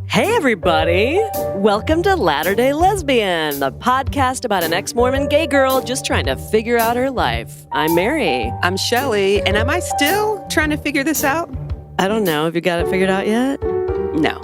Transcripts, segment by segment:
Hey, everybody. Welcome to Latter-day Lesbian, the podcast about an ex-Mormon gay girl just trying to figure out her life. I'm Mary. I'm Shelly, and am I still trying to figure this out? I don't know. Have you got it figured out yet? No.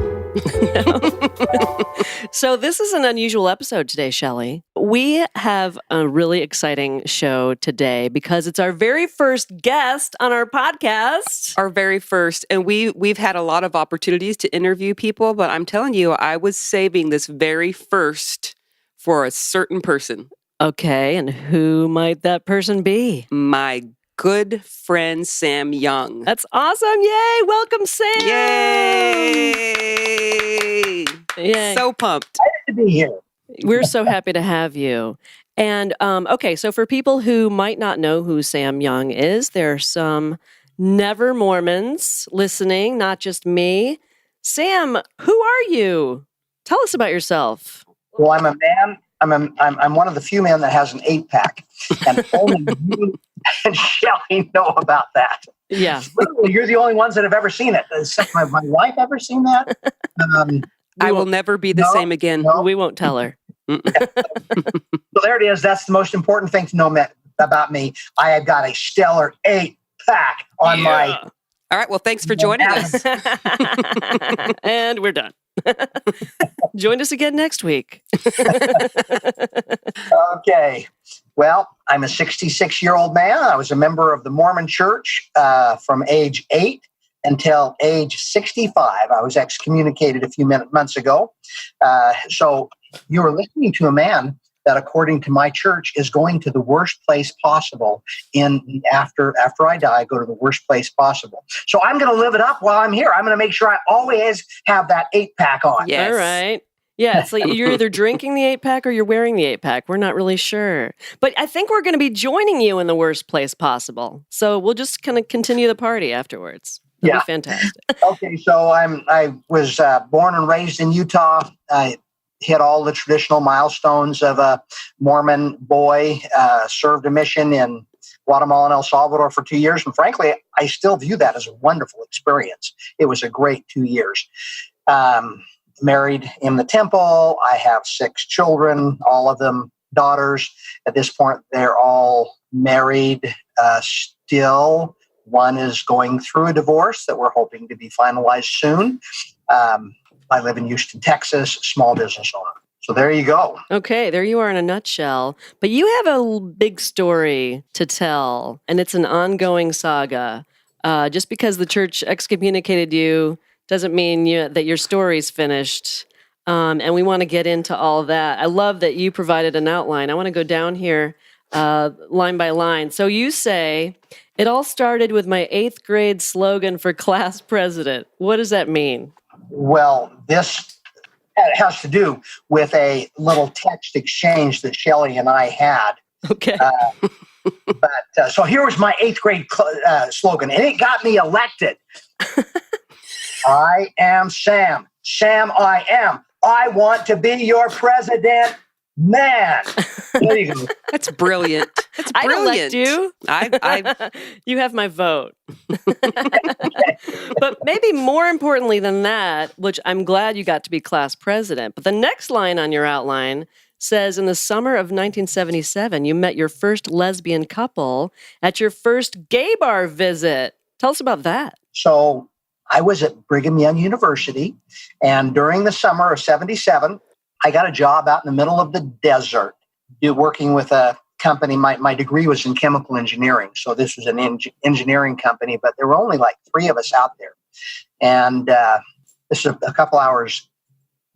So this is an unusual episode today, Shelly. We have a really exciting show today because it's our very first guest on our podcast. Our very first, and we've had a lot of opportunities to interview people, but I'm telling you, I was saving this very first for a certain person. Okay, and who might that person be? My good friend, Sam Young. That's awesome. Yay. Welcome, Sam. Yay. Yay. So pumped. To be here. We're so happy to have you. And okay, so for people who might not know who Sam Young is, there are some never Mormons listening, not just me. Sam, who are you? Tell us about yourself. Well, I'm a man. I'm one of the few men that has an 8-pack, and only you and Shelly know about that. Yeah, Literally, you're the only ones that have ever seen it. Has my wife ever seen that? I will never be the same again. No. we won't tell her. So there it is. That's the most important thing to know about me. I have got a stellar 8-pack on my. All right. Well, thanks for joining us. And we're done. Join us again next week. Okay. Well, I'm a 66-year-old man. I was a member of the Mormon Church from age 8 until age 65. I was excommunicated a few months ago. So you are listening to a man that, according to my church, is going to the worst place possible. After I die, go to the worst place possible. So I'm going to live it up while I'm here. I'm going to make sure I always have that 8-pack on. Yes. All right. Yeah, it's like you're either drinking the 8-pack or you're wearing the 8-pack. We're not really sure. But I think we're going to be joining you in the worst place possible. So we'll just kind of continue the party afterwards. It'll be fantastic. Okay, so I was born and raised in Utah. I hit all the traditional milestones of a Mormon boy, served a mission in Guatemala and El Salvador for 2 years. And frankly, I still view that as a wonderful experience. It was a great 2 years. Married in the temple. I have 6 children, all of them daughters. At this point, they're all married still. One is going through a divorce that we're hoping to be finalized soon. I live in Houston, Texas, small business owner. So there you go. Okay, there you are in a nutshell. But you have a big story to tell, and it's an ongoing saga. Just because the church excommunicated you doesn't mean that your story's finished. And we want to get into all of that. I love that you provided an outline. I want to go down here line by line. So you say, it all started with my 8th grade slogan for class president. What does that mean? Well, this has to do with a little text exchange that Shelly and I had. Okay. But so here was my 8th grade slogan, and it got me elected. I am Sam. Sam, I am. I want to be your president, man. There you go. That's brilliant. That's brilliant. I'd elect you. You have my vote. But maybe more importantly than that, which I'm glad you got to be class president, but the next line on your outline says, in the summer of 1977, you met your first lesbian couple at your first gay bar visit. Tell us about that. So I was at Brigham Young University, and during the summer of 77, I got a job out in the middle of the desert working with a company. My degree was in chemical engineering, so this was an engineering company, but there were only like 3 of us out there. And this is a couple hours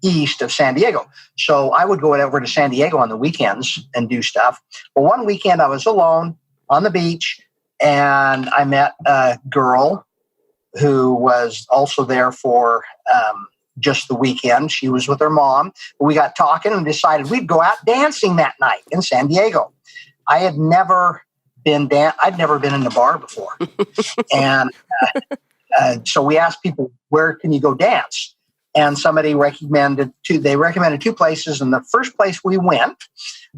east of San Diego. So I would go over to San Diego on the weekends and do stuff. Well, one weekend I was alone on the beach, and I met a girl who was also there for just the weekend. She was with her mom. We got talking and decided we'd go out dancing that night in San Diego. I'd never been in the bar before. And so we asked people, where can you go dance? and somebody recommended two places. And the first place we went,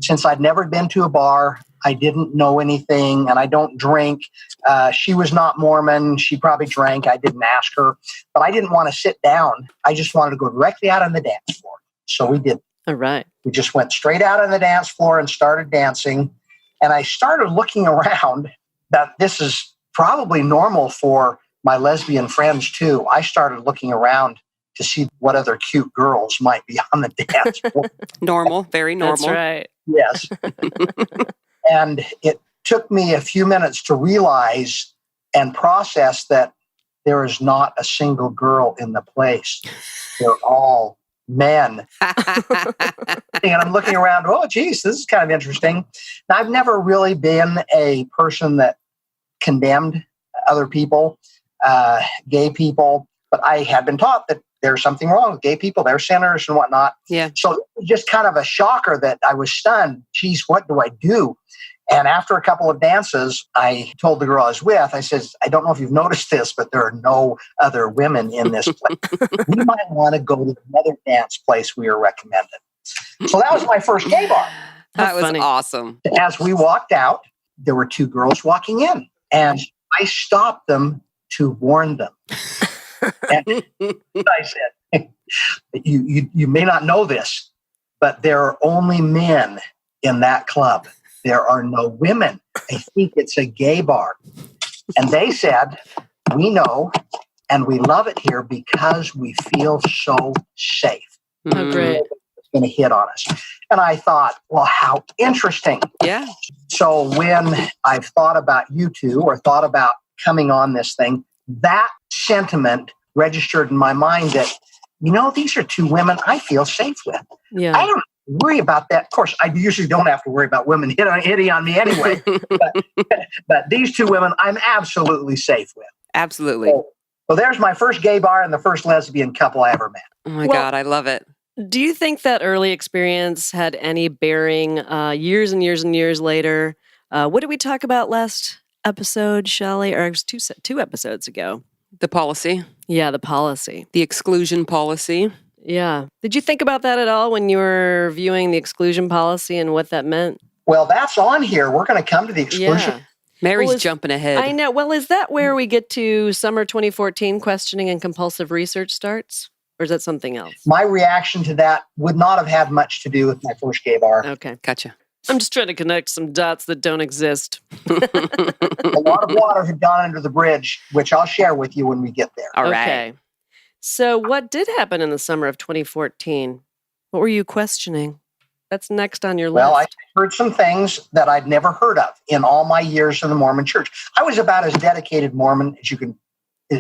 since I'd never been to a bar, I didn't know anything, and I don't drink. She was not Mormon. She probably drank. I didn't ask her, but I didn't want to sit down. I just wanted to go directly out on the dance floor. So we did. All right. We just went straight out on the dance floor and started dancing. And I started looking around. That this is probably normal for my lesbian friends too. I started looking around to see what other cute girls might be on the dance floor. Normal, very normal. That's right. Yes. And it took me a few minutes to realize and process that there is not a single girl in the place. They're all men. And I'm looking around, oh, geez, this is kind of interesting. Now, I've never really been a person that condemned other people, gay people, but I had been taught that there's something wrong with gay people. They're sinners and whatnot. Yeah. So it was just kind of a shocker that I was stunned. Geez, what do I do? And after a couple of dances, I told the girl I was with, I says, I don't know if you've noticed this, but there are no other women in this place. We might want to go to another dance place we were recommended. So that was my first gay bar. That was funny. awesome. As we walked out, there were two girls walking in, and I stopped them to warn them. And I said, you may not know this, but there are only men in that club. There are no women. I think it's a gay bar. And they said, we know, and we love it here because we feel so safe. Oh, great. It's going to hit on us. And I thought, well, how interesting. Yeah. So when I've thought about you two or thought about coming on this thing, that sentiment registered in my mind that, these are two women I feel safe with. Yeah. I don't worry about that. Of course, I usually don't have to worry about women hitting on me anyway. but these two women, I'm absolutely safe with. Absolutely. So there's my first gay bar and the first lesbian couple I ever met. Oh my God, I love it. Do you think that early experience had any bearing years and years and years later? What did we talk about last episode, Shelley? Or it was two episodes ago. The policy. Yeah, the policy. The exclusion policy. Yeah. Did you think about that at all when you were viewing the exclusion policy and what that meant? Well, that's on here. We're going to come to the exclusion. Yeah. Mary's jumping ahead. I know. Well, is that where we get to summer 2014 questioning and compulsive research starts? Or is that something else? My reaction to that would not have had much to do with my first gay bar. Okay. Gotcha. I'm just trying to connect some dots that don't exist. A lot of water had gone under the bridge, which I'll share with you when we get there. All right. Okay. So what did happen in the summer of 2014? What were you questioning? That's next on your Well, I list. heard some things that I'd never heard of in all my years in the Mormon church. I was about as dedicated Mormon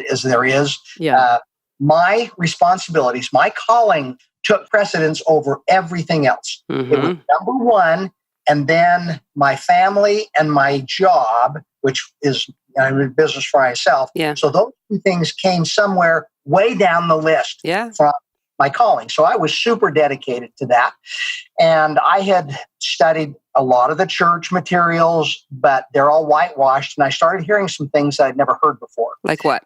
as there is. Yeah. My responsibilities, my calling took precedence over everything else. Mm-hmm. It was number one, and then my family and my job, which is I'm in business for myself. Yeah. So those two things came somewhere way down the list Yeah. from my calling. So I was super dedicated to that. And I had studied a lot of the church materials, but they're all whitewashed. And I started hearing some things that I'd never heard before. Like what?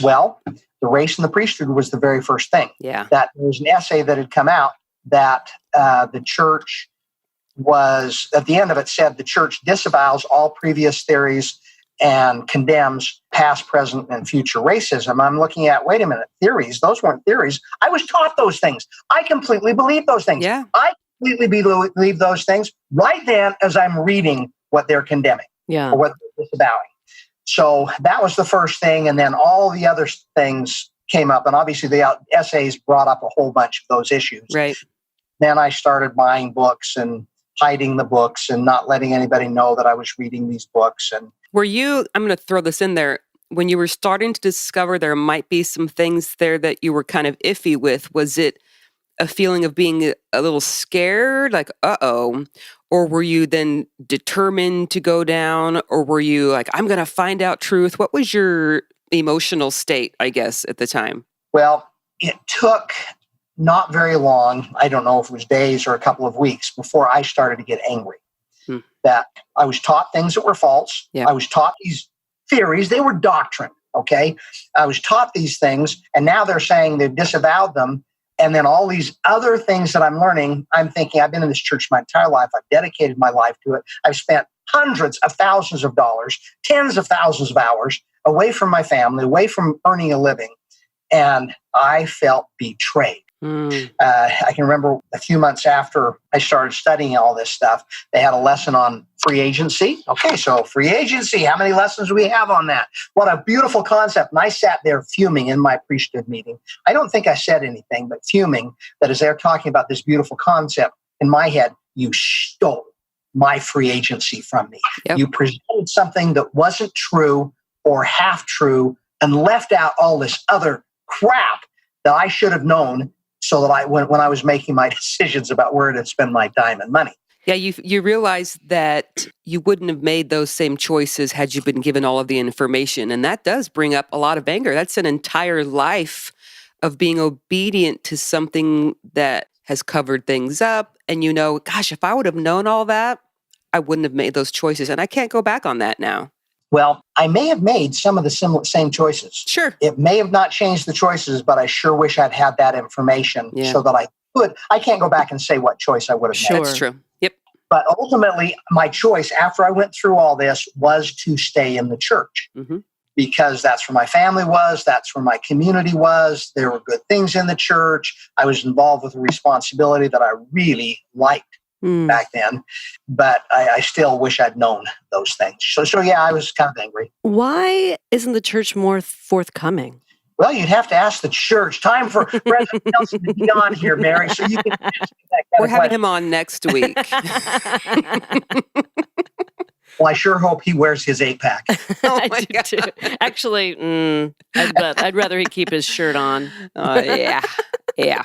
Well, the race and the priesthood was the very first thing. Yeah. That there was an essay that had come out that the church was, at the end of it, said the church disavows all previous theories and condemns past, present, and future racism. I'm looking at, wait a minute, theories? Those weren't theories. I was taught those things. I completely believe those things. Yeah. I completely believe those things right then as I'm reading what they're condemning Yeah. or what they're disavowing. So that was the first thing. And then all the other things came up. And obviously the essays brought up a whole bunch of those issues. Right. Then I started buying books and hiding the books and not letting anybody know that I was reading these books. And Were you, I'm going to throw this in there, when you were starting to discover there might be some things there that you were kind of iffy with, was it a feeling of being a little scared, like, uh-oh? Or were you then determined to go down? Or were you like, I'm going to find out truth? What was your emotional state, I guess, at the time? well, it took not very long. I don't know if it was days or a couple of weeks before I started to get angry. That I was taught things that were false. Yeah. I was taught these theories. They were doctrine, okay? I was taught these things, and now they're saying they've disavowed them, And then all these other things that I'm learning, I'm thinking, I've been in this church my entire life. I've dedicated my life to it. I've spent hundreds of thousands of dollars, tens of thousands of hours away from my family, away from earning a living. And I felt betrayed. I can remember a few months after I started studying all this stuff, they had a lesson on free agency. Okay, so free agency, how many lessons do we have on that? What a beautiful concept. And I sat there fuming in my priesthood meeting. I don't think I said anything, but fuming that as they're talking about this beautiful concept, in my head, you stole my free agency from me. Yep. You presented something that wasn't true or half true and left out all this other crap that I should have known, so that when I was making my decisions about where to spend my time and money. Yeah, you realize that you wouldn't have made those same choices had you been given all of the information. And that does bring up a lot of anger. That's an entire life of being obedient to something that has covered things up. And gosh, if I would have known all that, I wouldn't have made those choices. And I can't go back on that now. Well, I may have made some of the same choices. Sure. It may have not changed the choices, but I sure wish I'd had that information so that I could. I can't go back and say what choice I would have made. That's true. Yep. But ultimately, my choice after I went through all this was to stay in the church because that's where my family was. That's where my community was. There were good things in the church. I was involved with a responsibility that I really liked back then, but I still wish I'd known those things. So yeah, I was kind of angry. Why isn't the church more forthcoming? Well, you'd have to ask the church. Time for President Nelson to be on here, Mary, so you can ask him that We're having him on next week. Well, I sure hope he wears his 8-pack. Oh I do too. Actually, I'd rather he keep his shirt on. Yeah.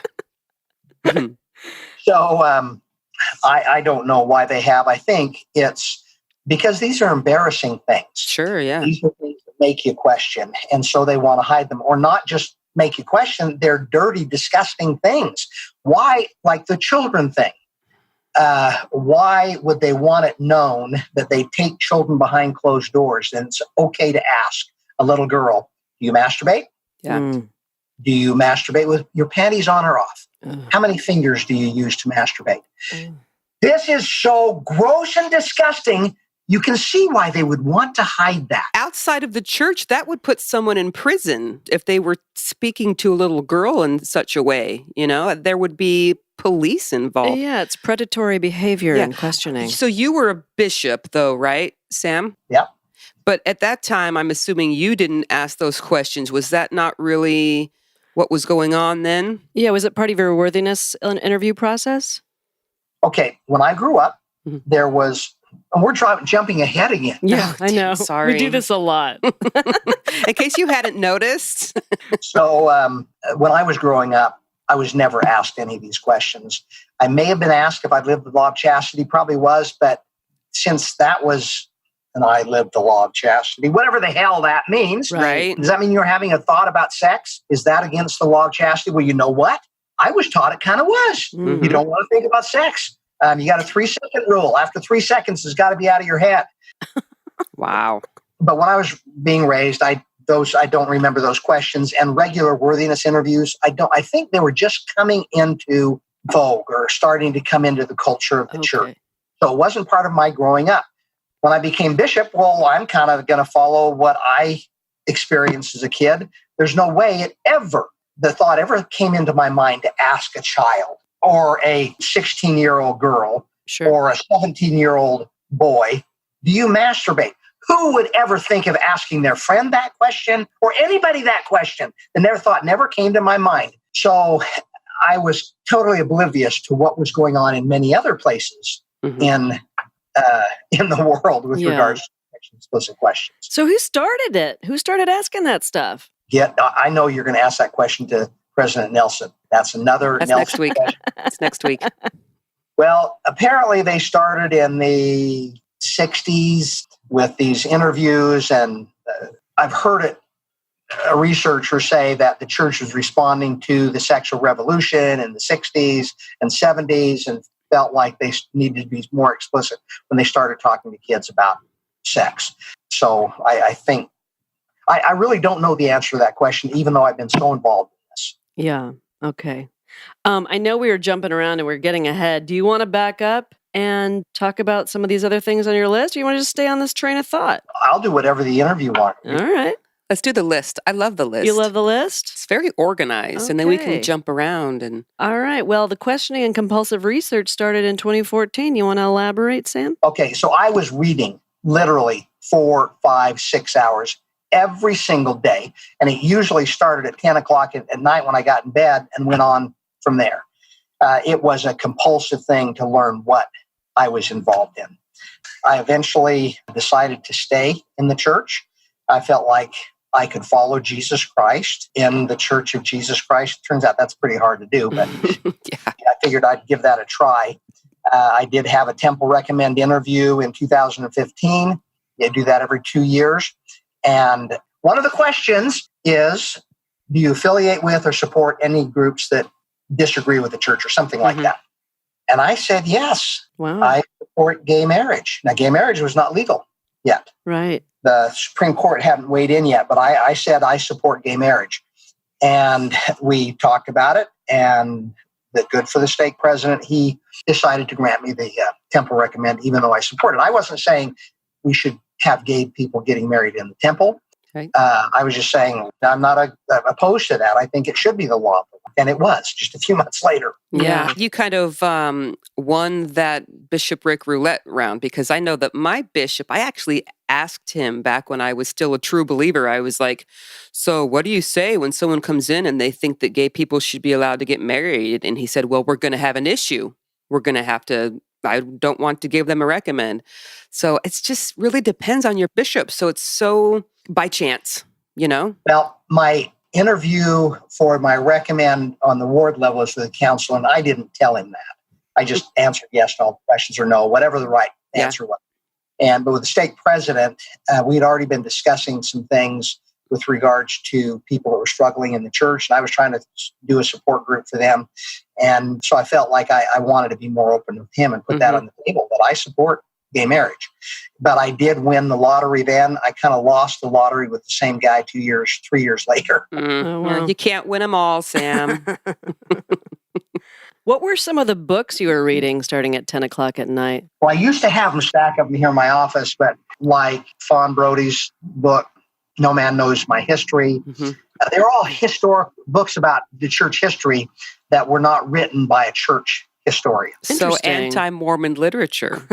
So I don't know why they have. I think it's because these are embarrassing things. Sure, yeah. These are things that make you question, and so they want to hide them, or not just make you question. They're dirty, disgusting things. Why, like the children thing? Why would they want it known that they take children behind closed doors and it's okay to ask a little girl, do you masturbate? Yeah. Do you masturbate with your panties on or off? How many fingers do you use to masturbate? This is so gross and disgusting. You can see why they would want to hide that. Outside of the church, that would put someone in prison if they were speaking to a little girl in such a way. There would be police involved. Yeah, it's predatory behavior and questioning. So you were a bishop, though, right, Sam? Yeah. But at that time, I'm assuming you didn't ask those questions. Was that not really what was going on then? Yeah, was it part of your worthiness interview process? Okay, when I grew up, there was, and we're jumping ahead again. Yeah, I know. Sorry. We do this a lot. In case you hadn't noticed. So when I was growing up, I was never asked any of these questions. I may have been asked if I'd lived the law of chastity, probably was, but since that was, and I lived the law of chastity, whatever the hell that means. Right. Does that mean you're having a thought about sex? Is that against the law of chastity? Well, you know what? I was taught it kind of was. You don't want to think about sex. You got a 3-second rule. After 3 seconds, it's got to be out of your head. Wow. But when I was being raised, I don't remember those questions. And regular worthiness interviews, I think they were just coming into vogue or starting to come into the culture of the church. So it wasn't part of my growing up. When I became bishop, well, I'm kind of going to follow what I experienced as a kid. There's no way the thought ever came into my mind to ask a child or a 16-year-old girl or a 17-year-old boy, do you masturbate? Who would ever think of asking their friend that question or anybody that question? And their thought never came to my mind. So I was totally oblivious to what was going on in many other places in the world with regards to explicit questions. So who started it? Who started asking that stuff? Yeah, I know you're going to ask that question to President Nelson. That's next week. That's next week. Well, apparently they started in the 60s with these interviews, and I've heard a researcher say that the church was responding to the sexual revolution in the 60s and 70s and felt like they needed to be more explicit when they started talking to kids about sex. So I think, I really don't know the answer to that question, even though I've been so involved in this. Yeah, okay. I know we were jumping around and we're getting ahead. Do you want to back up and talk about some of these other things on your list? Or you want to just stay on this train of thought? I'll do whatever the interview wants. All right. Let's do the list. I love the list. You love the list? It's very organized, and then we Okay. can jump around. And All right. Well, the questioning and compulsive research started in 2014. You want to elaborate, Sam? Okay, so I was reading literally 4, 5, 6 hours every single day. And it usually started at 10 o'clock at night when I got in bed and went on from there. It was a compulsive thing to learn what I was involved in. I eventually decided to stay in the church. I felt like I could follow Jesus Christ in the Church of Jesus Christ. Turns out that's pretty hard to do, but yeah. I figured I'd give that a try. I did have a Temple Recommend interview in 2015. They do that every 2 years. And one of the questions is, do you affiliate with or support any groups that disagree with the church or something like that? And I said, yes, Wow. I support gay marriage. Now, gay marriage was not legal yet. Right. The Supreme Court hadn't weighed in yet, but I said I support gay marriage. And we talked about it, and the good for the stake president, he decided to grant me the Temple Recommend, even though I support it. I wasn't saying we should have gay people getting married in the temple. Right. I was just saying I'm not opposed to that. I think it should be the law. And it was just a few months later. Yeah. You kind of won that bishopric roulette round, because I know that my bishop, I actually asked him back when I was still a true believer. I was like, so what do you say when someone comes in and they think that gay people should be allowed to get married? And he said, well, we're going to have an issue. We're going to have to, I don't want to give them a recommend. So it's just really depends on your bishop. So it's so by chance, you know? Well, my interview for my recommend on the ward level is for the council, and I didn't tell him that. I just answered yes to all the questions or no, whatever the right answer was. But with the stake president, we had already been discussing some things with regards to people that were struggling in the church, and I was trying to do a support group for them. And so I felt like I wanted to be more open with him and put that on the table, that I support gay marriage. But I did win the lottery then. I kind of lost the lottery with the same guy 3 years later. Oh, wow. You can't win them all, Sam. What were some of the books you were reading starting at 10 o'clock at night? Well, I used to have them stacked up here in my office, but like Fawn Brody's book, No Man Knows My History. They're all historic books about the church history that were not written by a church historian. So Interesting. anti-Mormon literature.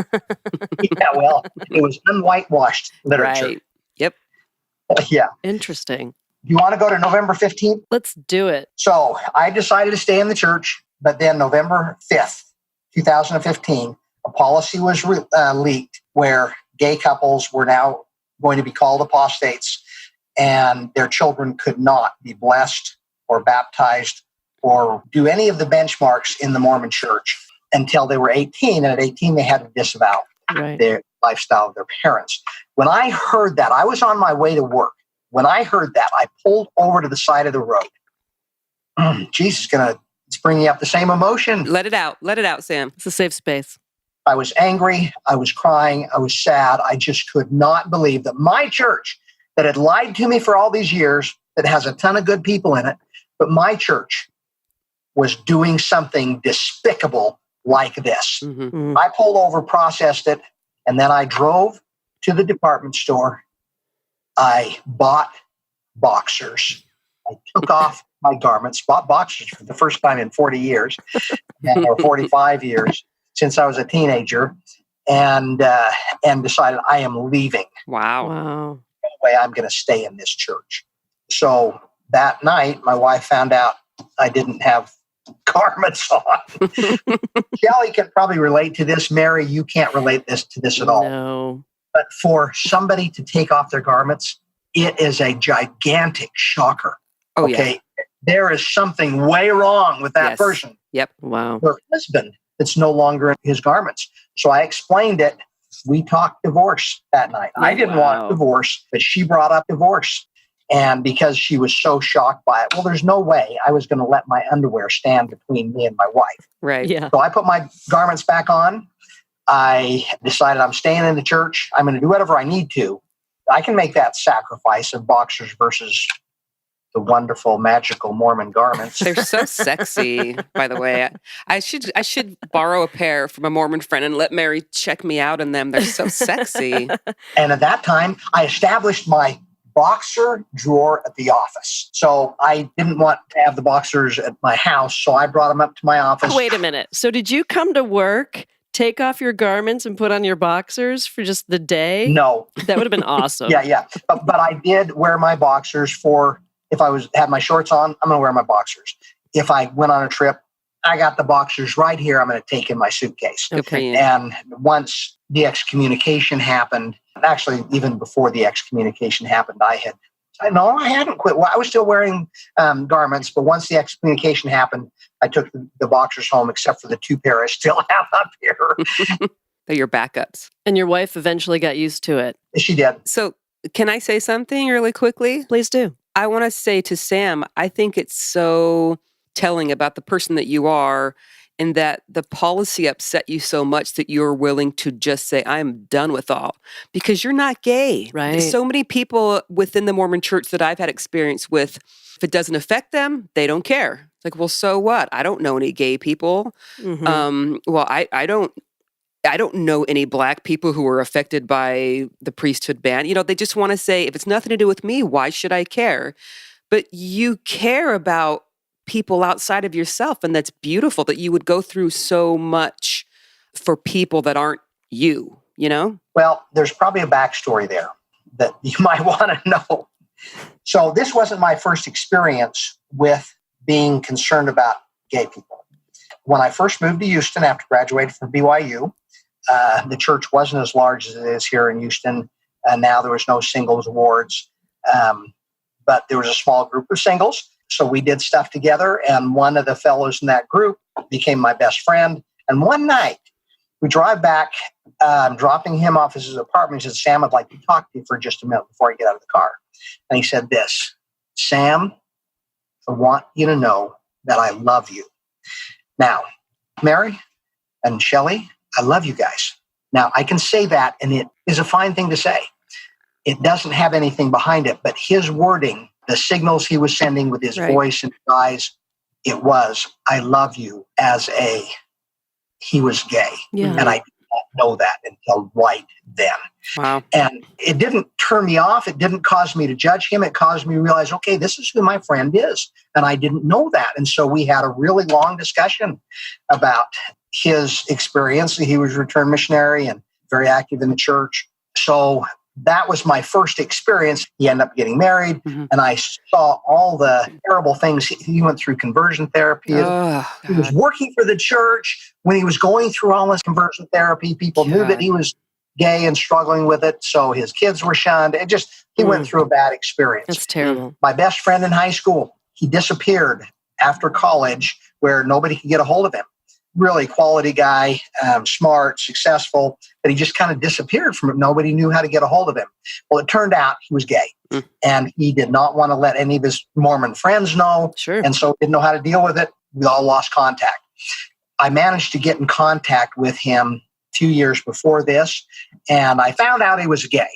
Yeah, well, it was unwhitewashed literature. Right. Yep. Yeah. Interesting. You want to go to November 15th? Let's do it. So I decided to stay in the church, but then November 5th, 2015, a policy was leaked where gay couples were now going to be called apostates, and their children could not be blessed or baptized or do any of the benchmarks in the Mormon church until they were 18. And at 18, they had to disavow Right. their lifestyle of their parents. When I heard that, I was on my way to work. When I heard that, I pulled over to the side of the road. Jesus, it's bringing up the same emotion. Let it out. Let it out, Sam. It's a safe space. I was angry. I was crying. I was sad. I just could not believe that my church that had lied to me for all these years, that has a ton of good people in it, but my church was doing something despicable like this. Mm-hmm. I pulled over, processed it, and then I drove to the department store. I bought boxers. I took off my garments, bought boxers for the first time in 40 years, or 45 years since I was a teenager, and decided I am leaving. Wow. Wow. No way I'm going to stay in this church. So that night, my wife found out I didn't have garments on. Kelly can probably relate to this. Mary, you can't relate to this at all. No. But for somebody to take off their garments, it is a gigantic shocker. Oh, Okay. There is something way wrong with that Yes. person. Yep. Wow. Her husband that's no longer in his garments. So I explained it. We talked divorce that night. I didn't Wow. want divorce, but she brought up divorce. And because she was so shocked by it, well, there's no way I was going to let my underwear stand between me and my wife. Right. Yeah. So I put my garments back on. I decided I'm staying in the church. I'm going to do whatever I need to. I can make that sacrifice of boxers versus the wonderful, magical Mormon garments. They're so sexy, by the way. I should borrow a pair from a Mormon friend and let Mary check me out in them. They're so sexy. And at that time, I established my boxer drawer at the office. So I didn't want to have the boxers at my house, so I brought them up to my office. Wait a minute. So did you come to work, take off your garments, and put on your boxers for just the day? No. That would have been awesome. Yeah. But I did wear my boxers for, if I had my shorts on, I'm going to wear my boxers. If I went on a trip, I got the boxers right here. I'm going to take in my suitcase. Okay. And once the excommunication happened, actually, even before the excommunication happened, I hadn't quit. Well, I was still wearing garments, but once the excommunication happened, I took the boxers home, except for the 2 pair I still have up here. They're your backups. And your wife eventually got used to it. She did. So can I say something really quickly? Please do. I want to say to Sam, I think it's so telling about the person that you are, and that the policy upset you so much that you're willing to just say, I'm done with all, because you're not gay. Right. So many people within the Mormon church that I've had experience with, if it doesn't affect them, they don't care. It's like, well, so what? I don't know any gay people. Mm-hmm. Well, I don't know any Black people who were affected by the priesthood ban. They just want to say, if it's nothing to do with me, why should I care? But you care about people outside of yourself, and that's beautiful that you would go through so much for people that aren't you, Well, there's probably a backstory there that you might want to know. So this wasn't my first experience with being concerned about gay people. When I first moved to Houston after graduating from BYU, the church wasn't as large as it is here in Houston. Now there was no singles wards, but there was a small group of singles. So we did stuff together, and one of the fellows in that group became my best friend. And one night, we drive back, dropping him off at his apartment. He said, Sam, I'd like to talk to you for just a minute before I get out of the car. And he said this, Sam, I want you to know that I love you. Now, Mary and Shelley, I love you guys. Now, I can say that, and it is a fine thing to say. It doesn't have anything behind it, but his wording, the signals he was sending with his voice and his eyes, it was, I love you, he was gay. Yeah. And I did not know that until right then. Wow. And it didn't turn me off. It didn't cause me to judge him. It caused me to realize, okay, this is who my friend is. And I didn't know that. And so we had a really long discussion about his experience. He was a returned missionary and very active in the church. So that was my first experience. He ended up getting married, and I saw all the terrible things. He went through conversion therapy. He was working for the church when he was going through all this conversion therapy. People knew that he was gay and struggling with it, so his kids were shunned. He went through a bad experience. That's terrible. My best friend in high school, he disappeared after college where nobody could get a hold of him. Really quality guy, smart, successful, but he just kind of disappeared from it. Nobody knew how to get a hold of him. Well, it turned out he was gay, and he did not want to let any of his Mormon friends know, and so didn't know how to deal with it. We all lost contact. I managed to get in contact with him 2 years before this, and I found out he was gay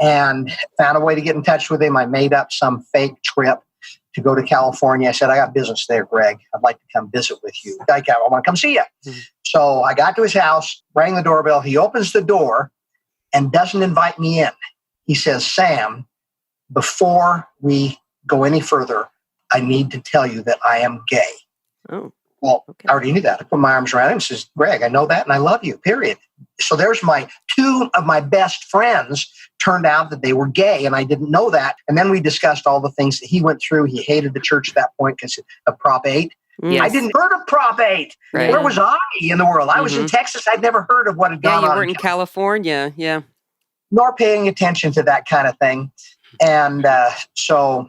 and found a way to get in touch with him. I made up some fake trip to go to California. I said, I got business there, Greg. I'd like to come visit with you. I want to come see you. So I got to his house, rang the doorbell. He opens the door and doesn't invite me in. He says, Sam, before we go any further, I need to tell you that I am gay. Oh. Well, I already knew that. I put my arms around him and says, Greg, I know that and I love you, period. So there's two of my best friends turned out that they were gay, and I didn't know that. And then we discussed all the things that he went through. He hated the church at that point because of Prop 8. Yes. I didn't heard of Prop 8. Right. Where was I in the world? I was in Texas. I'd never heard of what had gone on. Yeah, you were in California. Yeah. Nor paying attention to that kind of thing. And so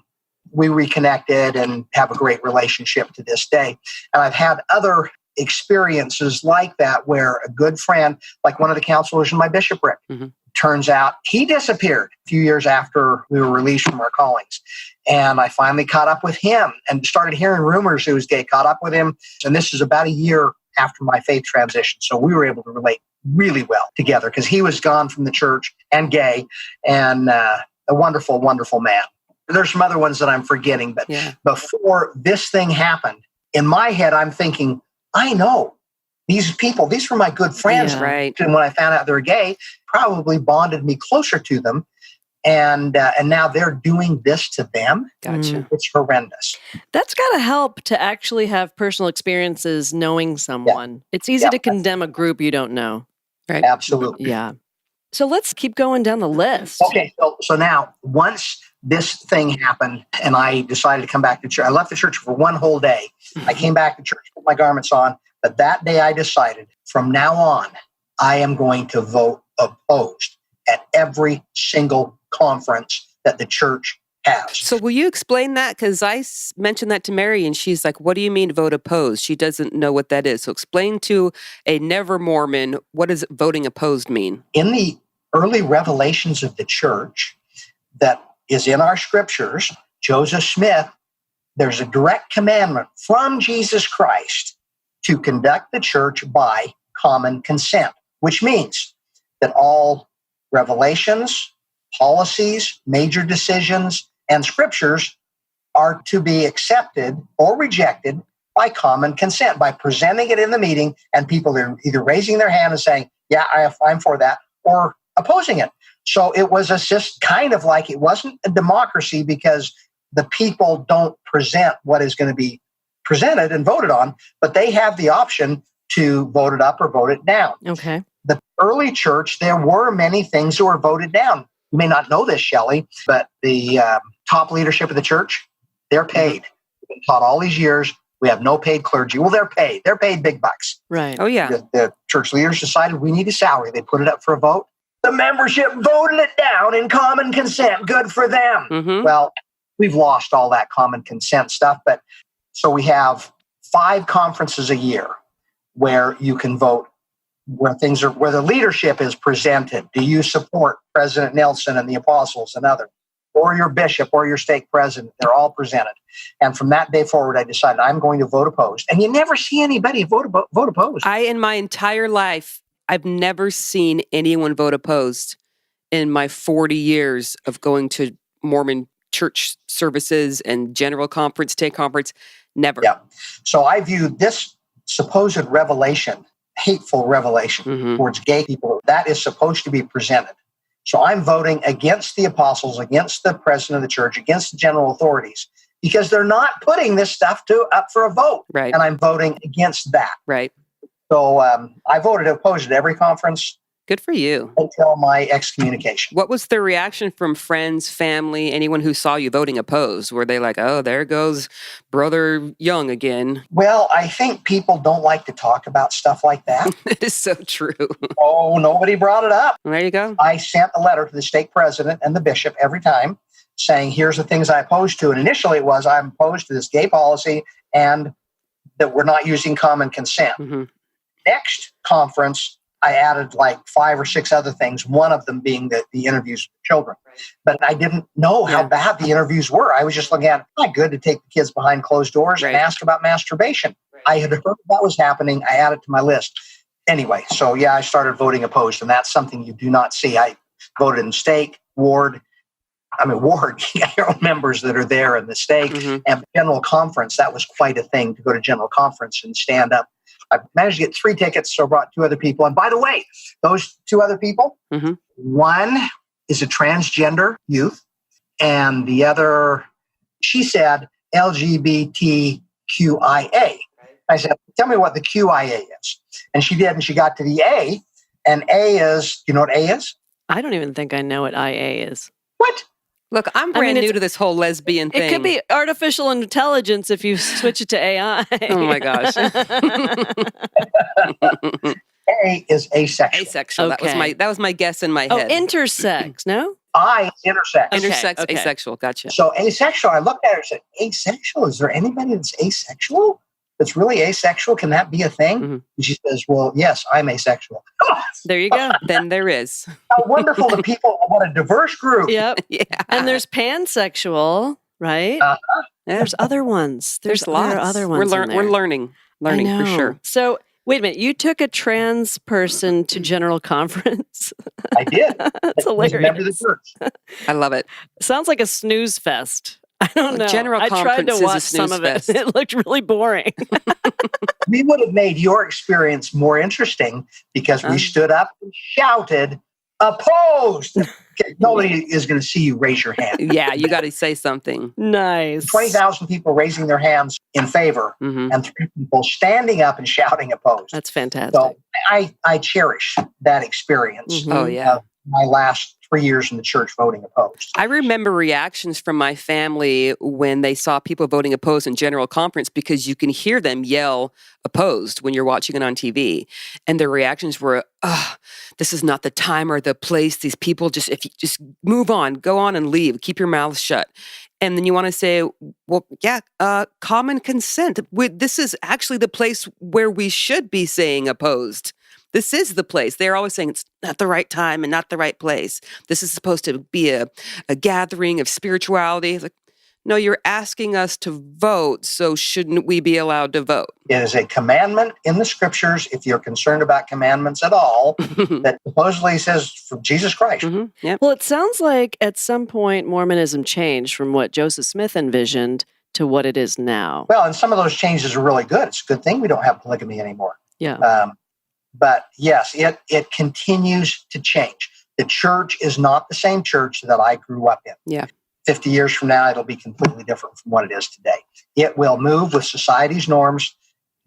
we reconnected and have a great relationship to this day. And I've had other experiences like that where a good friend, like one of the counselors in my bishopric, turns out he disappeared a few years after we were released from our callings. And I finally caught up with him and started hearing rumors he was gay, caught up with him. And this is about a year after my faith transition. So we were able to relate really well together because he was gone from the church and gay and a wonderful, wonderful man. There's some other ones that I'm forgetting, but before this thing happened, in my head, I'm thinking, I know these people, these were my good friends. Yeah. Right. And when I found out they're gay, probably bonded me closer to them. And now they're doing this to them. Gotcha. It's horrendous. That's got to help to actually have personal experiences knowing someone. It's easy to condemn a group you don't know. Right. Absolutely. Yeah. So let's keep going down the list. Okay. So now, once this thing happened and I decided to come back to church, I left the church for one whole day. I came back to church, put my garments on. But that day I decided from now on, I am going to vote opposed at every single conference that the church has. So will you explain that? Because I mentioned that to Mary and she's like, what do you mean vote opposed? She doesn't know what that is. So explain to a never Mormon, what does voting opposed mean? In the early revelations of the church that is in our scriptures, Joseph Smith, there's a direct commandment from Jesus Christ to conduct the church by common consent, which means that all revelations, policies, major decisions, and scriptures are to be accepted or rejected by common consent, by presenting it in the meeting and people are either raising their hand and saying, yeah, I'm for that, or opposing it. So it was just kind of like it wasn't a democracy because the people don't present what is going to be presented and voted on, but they have the option to vote it up or vote it down. Okay. The early church, there were many things that were voted down. You may not know this, Shelley, but the top leadership of the church, they're paid. We've been taught all these years. We have no paid clergy. Well, they're paid. They're paid big bucks. Right. Oh, yeah. The church leaders decided we need a salary. They put it up for a vote. The membership voted it down in common consent. Good for them. Mm-hmm. Well, we've lost all that common consent stuff. But so we have 5 conferences a year where you can vote, where the leadership is presented. Do you support President Nelson and the apostles and others, or your bishop or your stake president? They're all presented. And from that day forward, I decided I'm going to vote opposed. And you never see anybody vote opposed. In my entire life, I've never seen anyone vote opposed in my 40 years of going to Mormon church services and general conference, stake conference. Never. Yeah. So I view this supposed revelation, hateful revelation towards gay people, that is supposed to be presented. So I'm voting against the apostles, against the president of the church, against the general authorities, because they're not putting this stuff up for a vote. Right. And I'm voting against that. Right. So I voted opposed at every conference. Good for you. Until my excommunication. What was the reaction from friends, family, anyone who saw you voting opposed? Were they like, oh, there goes Brother Young again? Well, I think people don't like to talk about stuff like that. It is so true. Oh, nobody brought it up. There you go. I sent a letter to the stake president and the bishop every time saying, here's the things I oppose to. And initially it was, I'm opposed to this gay policy and that we're not using common consent. Mm-hmm. Next conference, I added like 5 or 6 other things, one of them being the interviews with children. But I didn't know how bad the interviews were. I was just looking at it, not good to take the kids behind closed doors and ask about masturbation. I had heard that was happening. I added it to my list. Anyway, so I started voting opposed, and that's something you do not see. I voted in stake, ward, members that are there in the stake, and general conference. That was quite a thing to go to general conference and stand up. I managed to get 3 tickets, so I brought 2 other people. And by the way, those 2 other people, one is a transgender youth, and the other, she said, LGBTQIA. I said, tell me what the QIA is. And she did, and she got to the A, and A is, you know what A is? I don't even think I know what IA is. What? Look, I'm brand new to this whole lesbian thing. It could be artificial intelligence if you switch it to AI. Oh my gosh. A is asexual. Asexual. Okay. That was my guess in my head. Intersex, no? I is intersex. Intersex, Okay. asexual. Gotcha. So asexual, I looked at her and said, asexual? Is there anybody that's asexual? That's really asexual? Can that be a thing? And she says, well, yes, I'm asexual. There you go. Then there is. How wonderful the people, what a diverse group. Yep. Yeah. And there's pansexual, right? Yeah. There's other ones. There's There lots. are other ones. We're learning I for know. sure. So Wait a minute. You took a trans person to General Conference? I did. That's Was a member of hilarious. the church. I love it. Sounds like a snooze fest. I don't know. General I tried Conference to is a watch some snooze of it. fest. It looked really boring. We would have made your experience more interesting because we stood up and shouted, opposed. Okay, nobody is going to see you raise your hand. Yeah, you got to say something. Nice. 20,000 people raising their hands in favor Mhm. and 3 people standing up and shouting opposed. That's fantastic. So I cherish that experience. Mhm. Oh, yeah. My last 3 years in the church voting opposed. I remember reactions from my family when they saw people voting opposed in General Conference because you can hear them yell opposed when you're watching it on TV. And their reactions were, this is not the time or the place. These people if you just move on, go on and leave, keep your mouth shut. And then you want to say, well, yeah, common consent. This is actually the place where we should be saying opposed. This is the place. They're always saying it's not the right time and not the right place. This is supposed to be a gathering of spirituality. Like, no, you're asking us to vote, so shouldn't we be allowed to vote? It is a commandment in the scriptures, if you're concerned about commandments at all, that supposedly says from Jesus Christ. Mhm, yep. Well, it sounds like at some point Mormonism changed from what Joseph Smith envisioned to what it is now. Well, and some of those changes are really good. It's a good thing we don't have polygamy anymore. Yeah. But yes, it continues to change. The church is not the same church that I grew up in. Yeah. 50 years from now, it'll be completely different from what it is today. It will move with society's norms,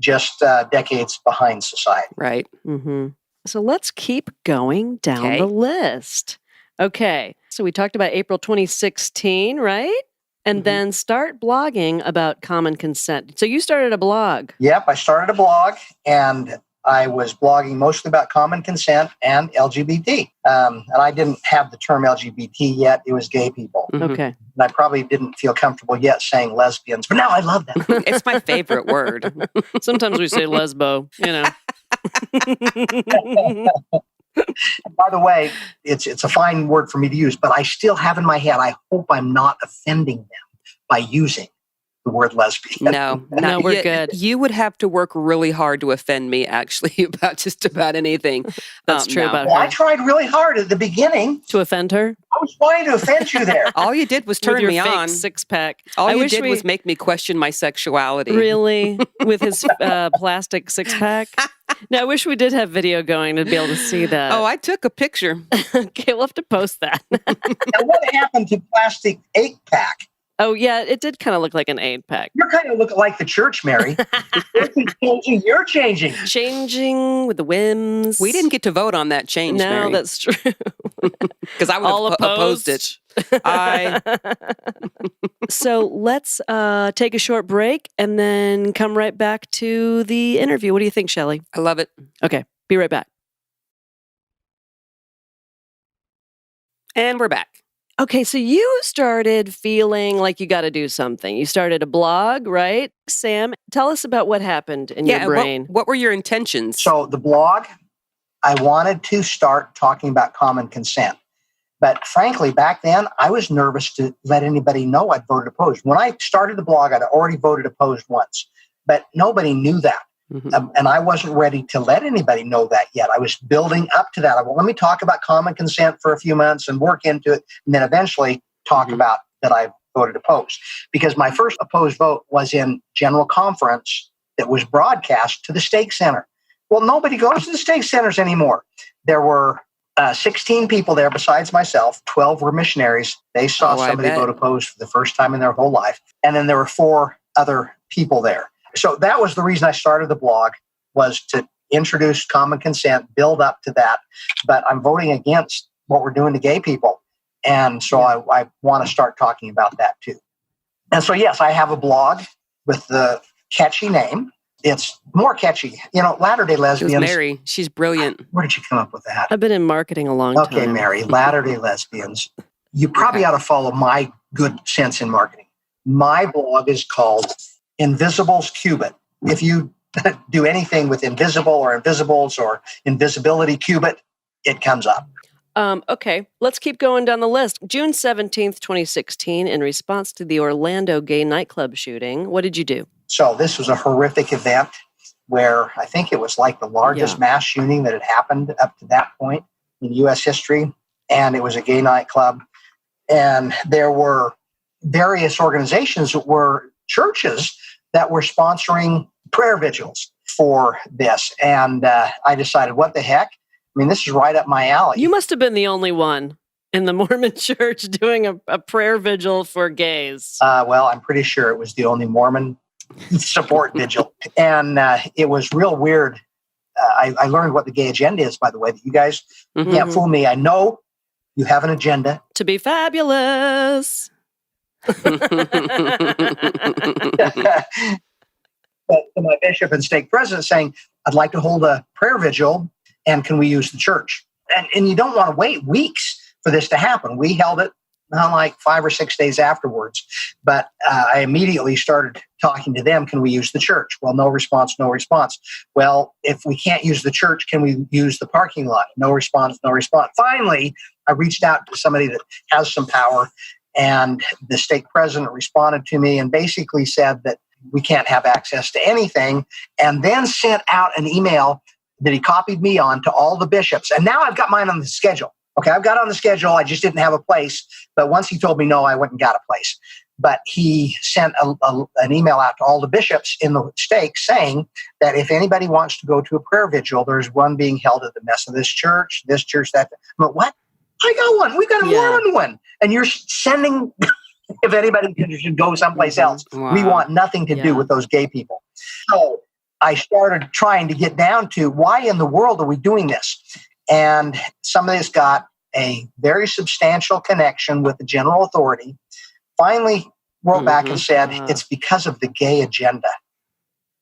just decades behind society. Right. Mm-hmm. So let's keep going down Okay. the list. Okay. So we talked about April 2016, right? And Mhm. then start blogging about common consent. So you started a blog. Yep, I started a blog, and I was blogging mostly about common consent and LGBT. And I didn't have the term LGBT yet. It was gay people. Mhm. Okay. And I probably didn't feel comfortable yet saying lesbians, but now I love that. It's my favorite word. Sometimes we say lesbo, you know. By the way, it's a fine word for me to use, but I still have in my head, I hope I'm not offending them by using the word lesbian. No, No, we're good. You would have to work really hard to offend me, actually, about just about anything. That's true no. about Well, her. I tried really hard at the beginning. To offend her? I was trying to offend you there. All you did was With turn your me fake on. six-pack. All I you wish did we- was make me question my sexuality. Really? With his plastic six-pack? Now, I wish we did have video going to be able to see that. Oh, I took a picture. Okay, we'll have to post that. Now, what happened to plastic 8-pack? Oh, yeah, it did kind of look like an 8-pack. You're kind of looking like the church, Mary. You're changing. Changing with the whims. We didn't get to vote on that change, No, Mary, that's true. because I would All have opposed it. I So let's take a short break and then come right back to the interview. What do you think, Shelley? love it. Okay, be right back. And we're back. Okay, so you started feeling like you got to do something. You started a blog, right? Sam, tell us about what happened in your brain. What were your intentions? So the blog, I wanted to start talking about common consent. But frankly, back then, I was nervous to let anybody know I'd voted opposed. When I started the blog, I'd already voted opposed once, but nobody knew that. Mhm. And I wasn't ready to let anybody know that yet. I was building up to that. Let me talk about common consent for a few months and work into it, and then eventually talk Mhm. about that I voted opposed. Because my first opposed vote was in General Conference that was broadcast to the stake center. Well, nobody goes to the stake centers anymore. There were 16 people there besides myself. 12 were missionaries. They saw Oh, I somebody bet. vote opposed for the first time in their whole life. And then there were 4 other people there. So that was the reason I started the blog, was to introduce common consent, build up to that. But I'm voting against what we're doing to gay people. And so I want to start talking about that too. And so, yes, I have a blog with the catchy name. It's more catchy. You know, Latter-day It was Lesbians. Mary. She's brilliant. Where did you come up with that? I've been in marketing a long Okay, time. Mary, Latter-day Lesbians. You probably ought to follow my good sense in marketing. My blog is called Invisible's Cubit. If you do anything with invisible or invisibles or invisibility cubit, it comes up. Okay, let's keep going down the list. June 17th, 2016, in response to the Orlando gay nightclub shooting, what did you do? So this was a horrific event. where I think it was like the largest mass shooting that had happened up to that point in U.S. history. And it was a gay nightclub. And there were various organizations that were churches that were sponsoring prayer vigils for this. And I decided, what the heck? I mean, this is right up my alley. You must have been the only one in the Mormon church doing a prayer vigil for gays. Well, I'm pretty sure it was the only Mormon support vigil. And it was real weird. I learned what the gay agenda is, by the way, that you guys can't fool me. I know you have an agenda. To be fabulous. But to my bishop and stake president saying, I'd like to hold a prayer vigil, and can we use the church? And you don't want to wait weeks for this to happen. We held it like 5 or 6 days afterwards. But I immediately started talking to them, can we use the church? Well, no response, no response. Well, if we can't use the church, can we use the parking lot? No response, no response. Finally, I reached out to somebody that has some power, and the stake president responded to me and basically said that we can't have access to anything, and then sent out an email that he copied me on to all the bishops. And now I've got mine on the schedule. Okay, I've got it on the schedule. I just didn't have a place. But once he told me no, I went and got a place. But he sent an email out to all the bishops in the stake saying that if anybody wants to go to a prayer vigil, there's one being held at the Methodist church, this church, that. But what? I got one. We've got a Mormon one. And you're sending, if anybody should go someplace else. Wow. We want nothing to do with those gay people. So I started trying to get down to why in the world are we doing this? And somebody's got a very substantial connection with the general authority. Finally wrote back and said, it's because of the gay agenda.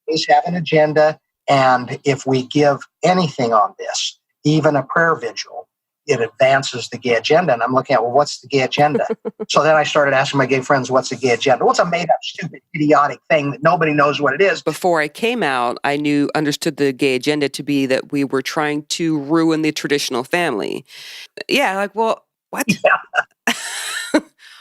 Gays have an agenda, and if we give anything on this, even a prayer vigil, it advances the gay agenda. And I'm looking at, well, what's the gay agenda? So then I started asking my gay friends, what's the gay agenda? What's a made-up, stupid, idiotic thing that nobody knows what it is? Before I came out, I understood the gay agenda to be that we were trying to ruin the traditional family. Yeah, like, well, what? Yeah.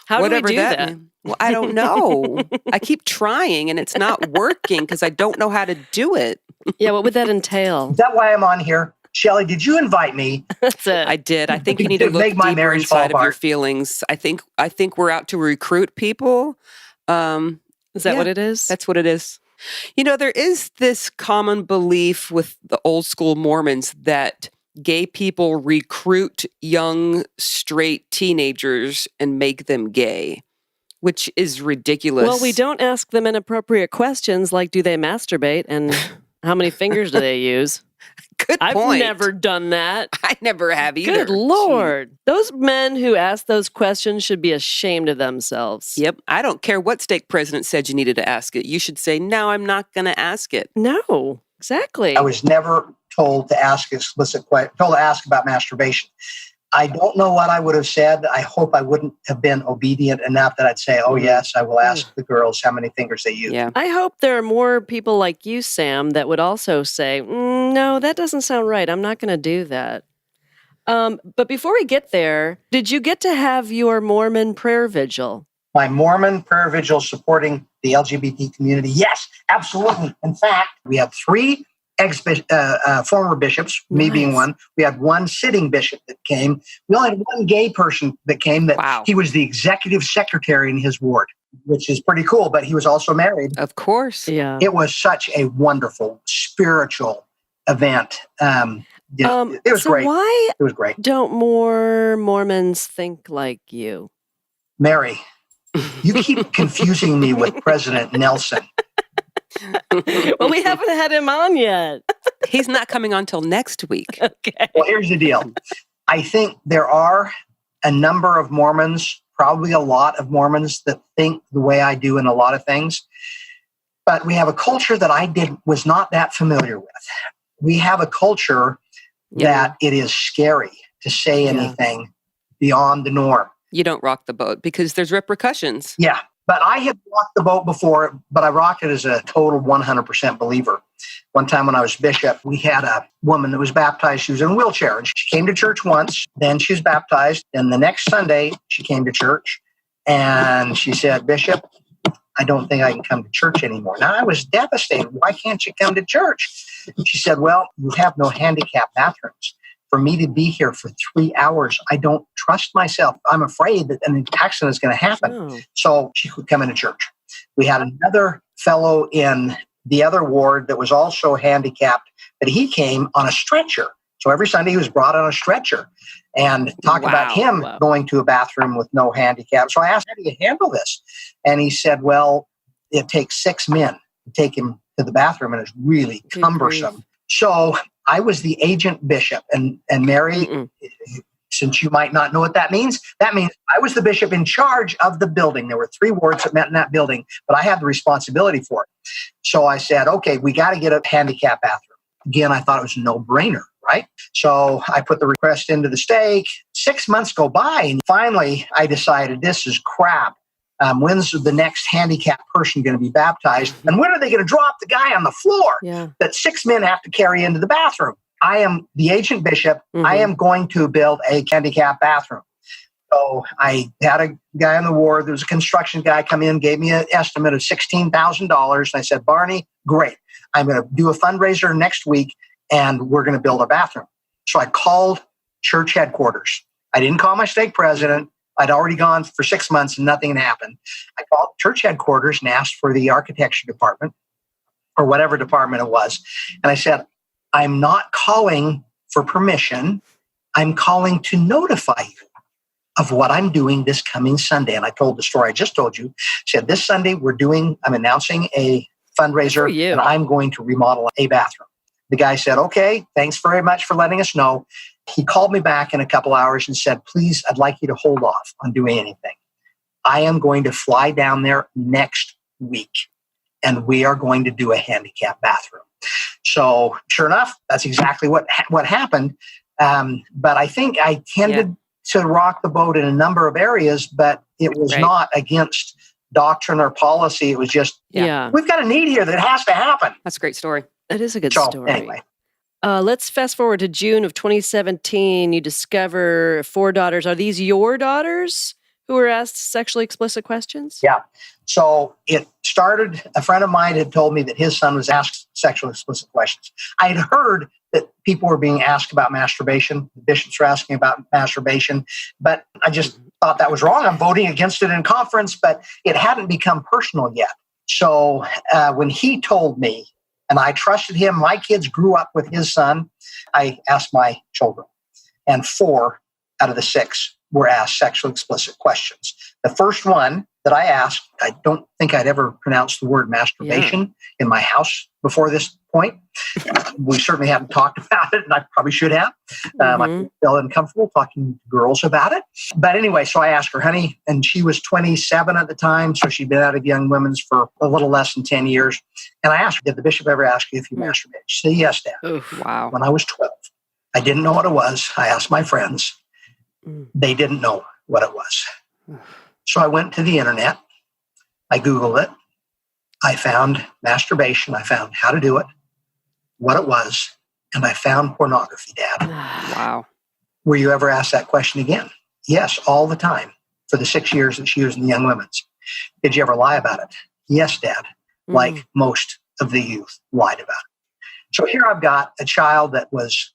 How Whatever do we do that? Well, I don't know. I keep trying and it's not working because I don't know how to do it. Yeah, what would that entail? Is that why I'm on here? Shelley, did you invite me? That's it. I did. I think you need to look Make my deeper marriage fall inside of your apart. feelings. I think we're out to recruit people. Is that what it is? That's what it is. You know, there is this common belief with the old school Mormons that gay people recruit young, straight teenagers and make them gay, which is ridiculous. Well, we don't ask them inappropriate questions like, do they masturbate and how many fingers do they use? Good I've point. never done that. I never have either. Good Lord. Those men who ask those questions should be ashamed of themselves. Yep. I don't care what stake president said you needed to ask it. You should say, no, I'm not going to ask it. No, exactly. I was never told to ask explicit questions, told to ask about masturbation. I don't know what I would have said. I hope I wouldn't have been obedient enough that I'd say, oh, yes, I will ask the girls how many fingers they use. Yeah. I hope there are more people like you, Sam, that would also say, no, that doesn't sound right. I'm not going to do that. But before we get there, did you get to have your Mormon prayer vigil? My Mormon prayer vigil supporting the LGBT community. Yes, absolutely. In fact, we had 3 former bishops, me being one. We had 1 sitting bishop that came. We only had 1 gay person that came. He was the executive secretary in his ward, which is pretty cool, but he was also married. Of course. Yeah. It was such a wonderful spiritual event. It was great. Why It was great. don't more Mormons think like you? Mary, you keep confusing me with President Nelson. Well, we haven't had him on yet. He's not coming on till next week. Okay. Well, here's the deal. I think there are a number of Mormons, probably a lot of Mormons, that think the way I do in a lot of things. But we have a culture that was not that familiar with. We have a culture that it is scary to say anything beyond the norm. You don't rock the boat because there's repercussions. Yeah. But I had rocked the boat before, but I rocked it as a total 100% believer. One time when I was bishop, we had a woman that was baptized. She was in a wheelchair, and she came to church once. Then she was baptized. And the next Sunday, she came to church, and she said, Bishop, I don't think I can come to church anymore. Now, I was devastated. Why can't you come to church? She said, well, you have no handicap bathrooms. For me to be here for 3 hours, I don't trust myself. I'm afraid that an accident is going to happen. Oh. So she could come into church. We had another fellow in the other ward that was also handicapped, but he came on a stretcher. So every Sunday he was brought on a stretcher. And talk about him going to a bathroom with no handicap. So I asked, how do you handle this? And he said, well, it takes 6 men to take him to the bathroom, and it's really cumbersome. So I was the agent bishop. And Mary, since you might not know what that means I was the bishop in charge of the building. There were 3 wards that met in that building, but I had the responsibility for it. So I said, okay, we got to get a handicap bathroom. Again, I thought it was a no-brainer, right? So I put the request into the stake. 6 months go by, and finally I decided this is crap. When's the next handicapped person going to be baptized? And when are they going to drop the guy on the floor that 6 men have to carry into the bathroom? I am the agent bishop. I am going to build a handicap bathroom. So I had a guy on the ward. There was a construction guy come in, gave me an estimate of $16,000. And I said, Barney, great. I'm going to do a fundraiser next week, and we're going to build a bathroom. So I called church headquarters. I didn't call my stake president. I'd already gone for 6 months and nothing had happened. I called church headquarters and asked for the architecture department or whatever department it was. And I said, I'm not calling for permission. I'm calling to notify you of what I'm doing this coming Sunday. And I told the story I just told you. I said, this Sunday I'm announcing a fundraiser and I'm going to remodel a bathroom. The guy said, okay, thanks very much for letting us know. He called me back in a couple hours and said, please, I'd like you to hold off on doing anything. I am going to fly down there next week, and we are going to do a handicap bathroom. So sure enough, that's exactly what happened. But I think I tended to rock the boat in a number of areas, but it was not against doctrine or policy. It was just, we've got a need here that has to happen. That's a great story. That is a good story. Anyway. Let's fast forward to June of 2017. You discover 4 daughters. Are these your daughters who were asked sexually explicit questions? Yeah. So it started, a friend of mine had told me that his son was asked sexually explicit questions. I had heard that people were being asked about masturbation. The bishops were asking about masturbation, but I just thought that was wrong. I'm voting against it in conference, but it hadn't become personal yet. So when he told me, and I trusted him, my kids grew up with his son, I asked my children, and 4 out of the 6 were asked sexually explicit questions. The first one that I asked, I don't think I'd ever pronounced the word masturbation in my house before this point. We certainly haven't talked about it, and I probably should have. I felt uncomfortable talking to girls about it. But anyway, so I asked her, honey, and she was 27 at the time, so she'd been out of Young Women's for a little less than 10 years. And I asked her, did the bishop ever ask you if you masturbated? She said, yes, Dad. Oof, wow. When I was 12. I didn't know what it was. I asked my friends. They didn't know what it was. So I went to the internet. I Googled it. I found masturbation. I found how to do it, what it was, and I found pornography, Dad. Wow. Were you ever asked that question again? Yes, all the time for the 6 years that she was in the Young Women's. Did you ever lie about it? Yes, Dad, like most of the youth lied about it. So here I've got a child that was,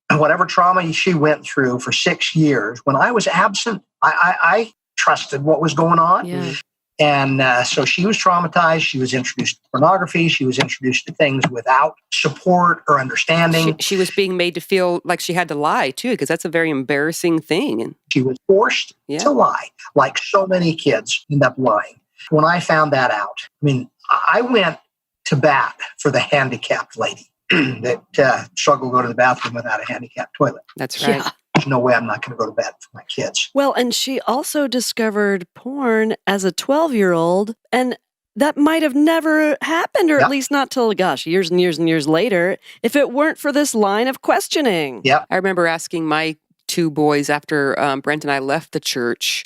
whatever trauma she went through for 6 years, when I was absent, I trusted what was going on. Yeah. And so she was traumatized. She was introduced to pornography. She was introduced to things without support or understanding. She was being made to feel like she had to lie, too, because that's a very embarrassing thing. And she was forced to lie, like so many kids end up lying. When I found that out, I mean, I went to bat for the handicapped lady that struggled to go to the bathroom without a handicapped toilet. That's right. Yeah. There's no way I'm not going to go to bed for my kids. Well, and she also discovered porn as a 12-year-old, and that might have never happened, or at least not till, years and years and years later, if it weren't for this line of questioning. Yeah. I remember asking my 2 boys after Brent and I left the church.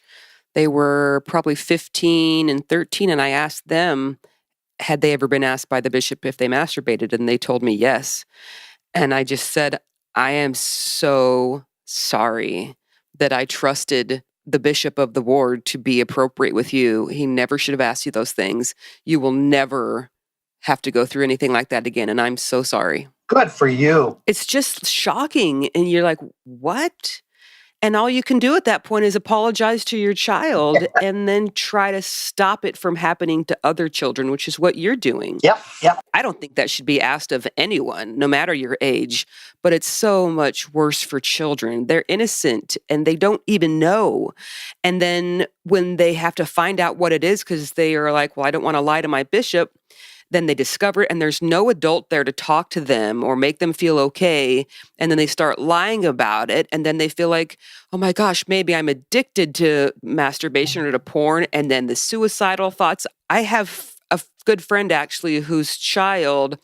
They were probably 15 and 13, and I asked them, had they ever been asked by the bishop if they masturbated, and they told me yes. And I just said, I am so sorry that I trusted the bishop of the ward to be appropriate with you. He never should have asked you those things. You will never have to go through anything like that again. And I'm so sorry. Good for you. It's just shocking. And you're like, what? And all you can do at that point is apologize to your child and then try to stop it from happening to other children, which is what you're doing. Yep. I don't think that should be asked of anyone, no matter your age, but it's so much worse for children. They're innocent and they don't even know. And then when they have to find out what it is because they are like, well, I don't want to lie to my bishop, then they discover it and there's no adult there to talk to them or make them feel okay. And then they start lying about it. And then they feel like, oh my gosh, maybe I'm addicted to masturbation or to porn. And then the suicidal thoughts. I have a good friend actually whose child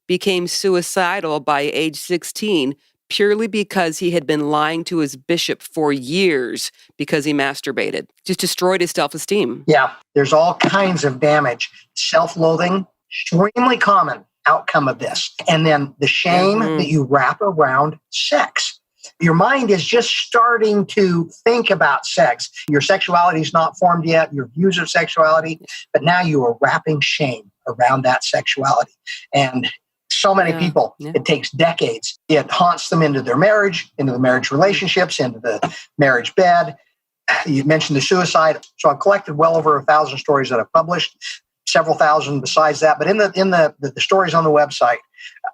became suicidal by age 16 purely because he had been lying to his bishop for years because he masturbated. Just destroyed his self-esteem. Yeah, there's all kinds of damage. Self-loathing, extremely common outcome of this. And then the shame that you wrap around sex. Your mind is just starting to think about sex. Your sexuality is not formed yet, your views of sexuality, but now you are wrapping shame around that sexuality. And so many people, it takes decades. It haunts them into their marriage, into the marriage relationships, into the marriage bed. You mentioned the suicide. So I've collected well over 1,000 stories that I've published, several thousand besides that. But in the stories on the website,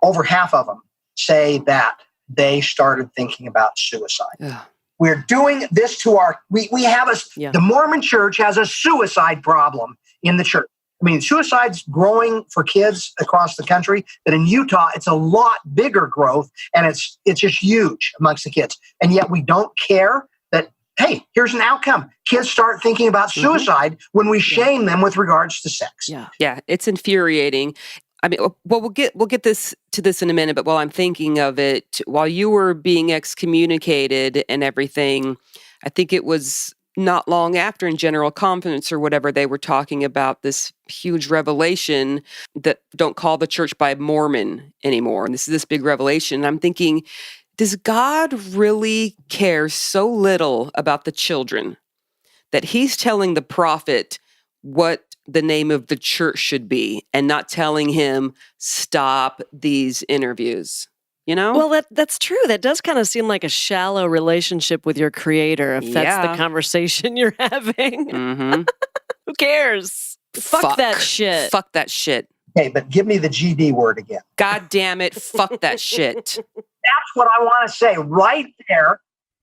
over half of them say that they started thinking about suicide. Yeah. We're doing this to we have the Mormon church has a suicide problem in the church. I mean, suicide's growing for kids across the country, but in Utah, it's a lot bigger growth, and it's just huge amongst the kids. And yet we don't care that, hey, here's an outcome. Kids start thinking about suicide when we shame them with regards to sex. Yeah, it's infuriating. I mean, well, we'll get to this in a minute, but while I'm thinking of it, while you were being excommunicated and everything, I think it was not long after in General Conference or whatever, they were talking about this huge revelation that don't call the church by Mormon anymore. And this is this big revelation. And I'm thinking, does God really care so little about the children that he's telling the prophet what the name of the church should be and not telling him, stop these interviews? You know? Well, that's true. That does kind of seem like a shallow relationship with your creator, if that's the conversation you're having. Mm-hmm. Who cares? Fuck that shit. Fuck that shit. Okay, but give me the GD word again. God damn it. Fuck that shit. That's what I want to say right there,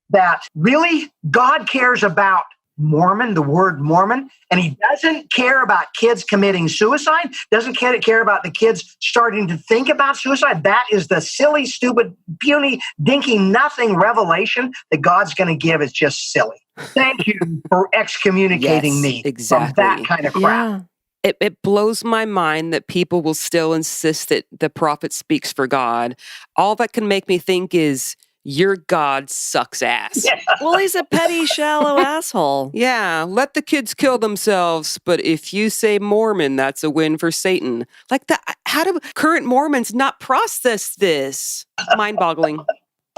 that really God cares about Mormon, the word Mormon, and he doesn't care about kids committing suicide, doesn't care about the kids starting to think about suicide. That is the silly, stupid, puny, dinky, nothing revelation that God's going to give. Is just silly. Thank you for excommunicating me from that kind of crap. Yeah. It blows my mind that people will still insist that the prophet speaks for God. All that can make me think is, your God sucks ass. Yeah. Well, he's a petty, shallow asshole. Yeah, let the kids kill themselves, but if you say Mormon, that's a win for Satan. Like that, how do current Mormons not process this? Mind-boggling.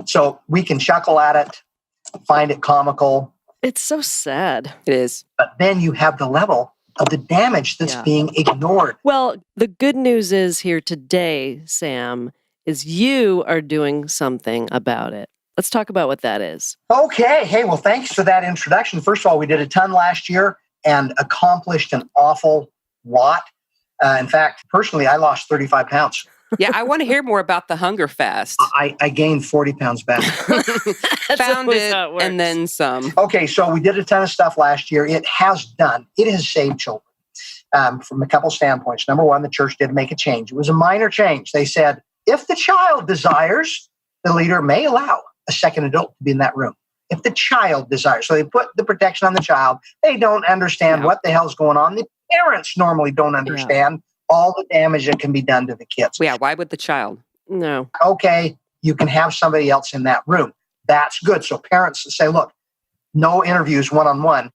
So we can chuckle at it, find it comical. It's so sad. It is. But then you have the level of the damage that's being ignored. Well, the good news is here today, Sam, is you are doing something about it. Let's talk about what that is. Okay. Hey, well, thanks for that introduction. First of all, we did a ton last year and accomplished an awful lot. In fact, personally, I lost 35 pounds. Yeah, I want to hear more about the hunger fast. I gained 40 pounds back. Found it and then some. Okay, so we did a ton of stuff last year. It has saved children from a couple standpoints. Number one, the church did make a change. It was a minor change. They said, if the child desires, the leader may allow a second adult to be in that room. If the child desires. So they put the protection on the child. They don't understand what the hell's going on. The parents normally don't understand all the damage that can be done to the kids. Yeah, why would the child? No. Okay, you can have somebody else in that room. That's good. So parents say, look, no interviews one-on-one.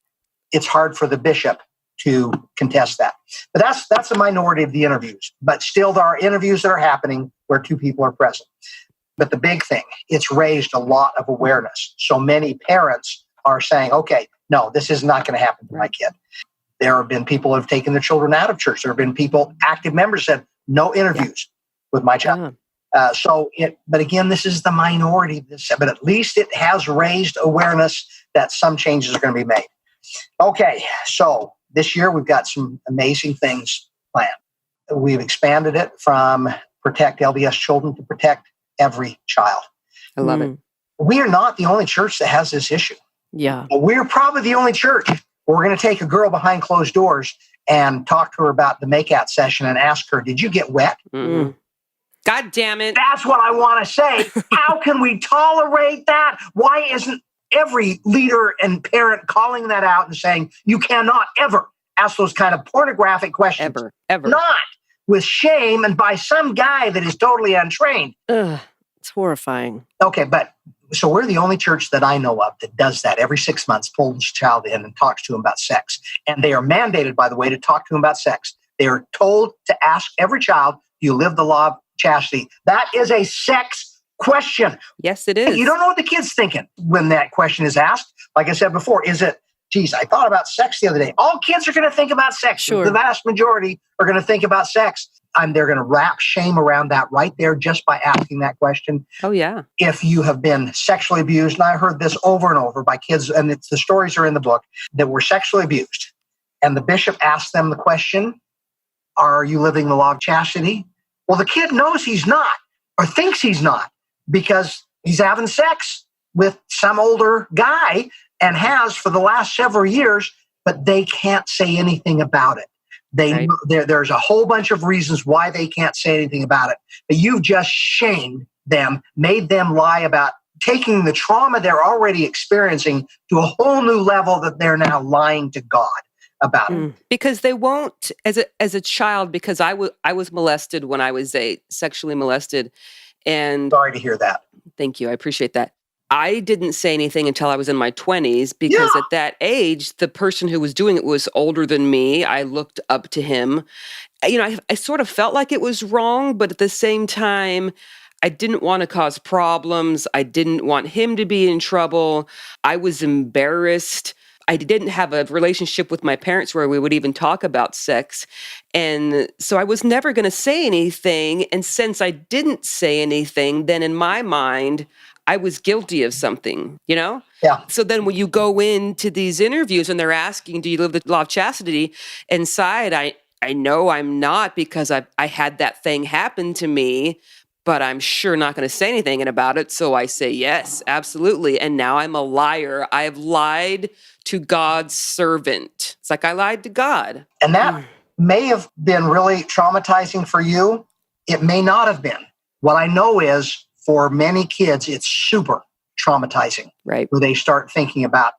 It's hard for the bishop to contest that. But that's a minority of the interviews. But still, there are interviews that are happening where two people are present. But the big thing, it's raised a lot of awareness. So many parents are saying, okay, no, this is not going to happen to my kid. There have been people who have taken their children out of church. There have been people, active members said, no interviews with my child. But again, this is the minority. But at least it has raised awareness that some changes are going to be made. Okay, so this year we've got some amazing things planned. We've expanded it from protect LDS children to protect every child. I love it. We are not the only church that has this issue. Yeah. We're probably the only church where we're going to take a girl behind closed doors and talk to her about the makeout session and ask her, did you get wet? Mm-hmm. God damn it. That's what I want to say. How can we tolerate that? Why isn't every leader and parent calling that out and saying, you cannot ever ask those kind of pornographic questions? Ever. Not with shame and by some guy that is totally untrained. Ugh, it's horrifying. Okay, but so we're the only church that I know of that does that every 6 months, pulls a child in and talks to him about sex. And they are mandated, by the way, to talk to him about sex. They are told to ask every child, do you live the law of chastity? That is a sex question. Yes, it is. You don't know what the kid's thinking when that question is asked. Like I said before, is it, geez, I thought about sex the other day. All kids are going to think about sex. Sure. The vast majority are going to think about sex. And they're going to wrap shame around that right there just by asking that question. Oh, yeah. If you have been sexually abused, and I heard this over and over by kids, and the stories are in the book, that were sexually abused, and the bishop asked them the question, are you living the law of chastity? Well, the kid knows he's not, or thinks he's not, because he's having sex with some older guy and has for the last several years, but they can't say anything about it. Right. There's a whole bunch of reasons why they can't say anything about it. But you've just shamed them, made them lie about taking the trauma they're already experiencing to a whole new level that they're now lying to God about it. Because they won't, as a child, because I was molested when I was sexually molested. And sorry to hear that. Thank you. I appreciate that. I didn't say anything until I was in my 20s because at that age, the person who was doing it was older than me. I looked up to him. You know, I sort of felt like it was wrong, but at the same time, I didn't want to cause problems. I didn't want him to be in trouble. I was embarrassed. I didn't have a relationship with my parents where we would even talk about sex. And so I was never going to say anything. And since I didn't say anything, then in my mind, I was guilty of something, you know? Yeah. So then when you go into these interviews and they're asking, do you live the law of chastity? Inside, I know I'm not because I had that thing happen to me, but I'm sure not going to say anything about it. So I say, yes, absolutely. And now I'm a liar. I have lied to God's servant. It's like I lied to God. And that may have been really traumatizing for you. It may not have been. What I know is, for many kids, it's super traumatizing. Right. Where they start thinking about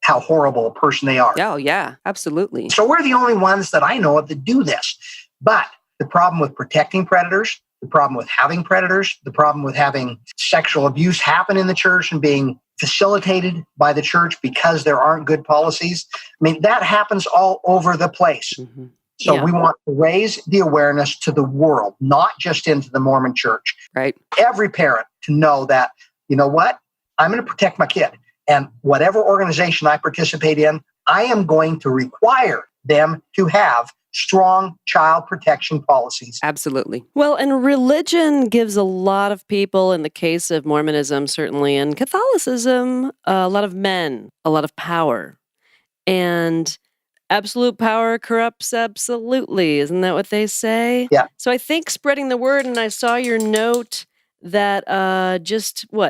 how horrible a person they are. Oh, yeah, absolutely. So we're the only ones that I know of that do this. But the problem with protecting predators, the problem with having predators, the problem with having sexual abuse happen in the church and being facilitated by the church because there aren't good policies. I mean, that happens all over the place. Mm-hmm. So we want to raise the awareness to the world, not just into the Mormon church. Right. Every parent to know that, you know what, I'm going to protect my kid. And whatever organization I participate in, I am going to require them to have strong child protection policies. Absolutely. Well, and religion gives a lot of people, in the case of Mormonism, certainly, and Catholicism, a lot of men, a lot of power. And absolute power corrupts absolutely. Isn't that what they say? Yeah. So I think spreading the word, and I saw your note that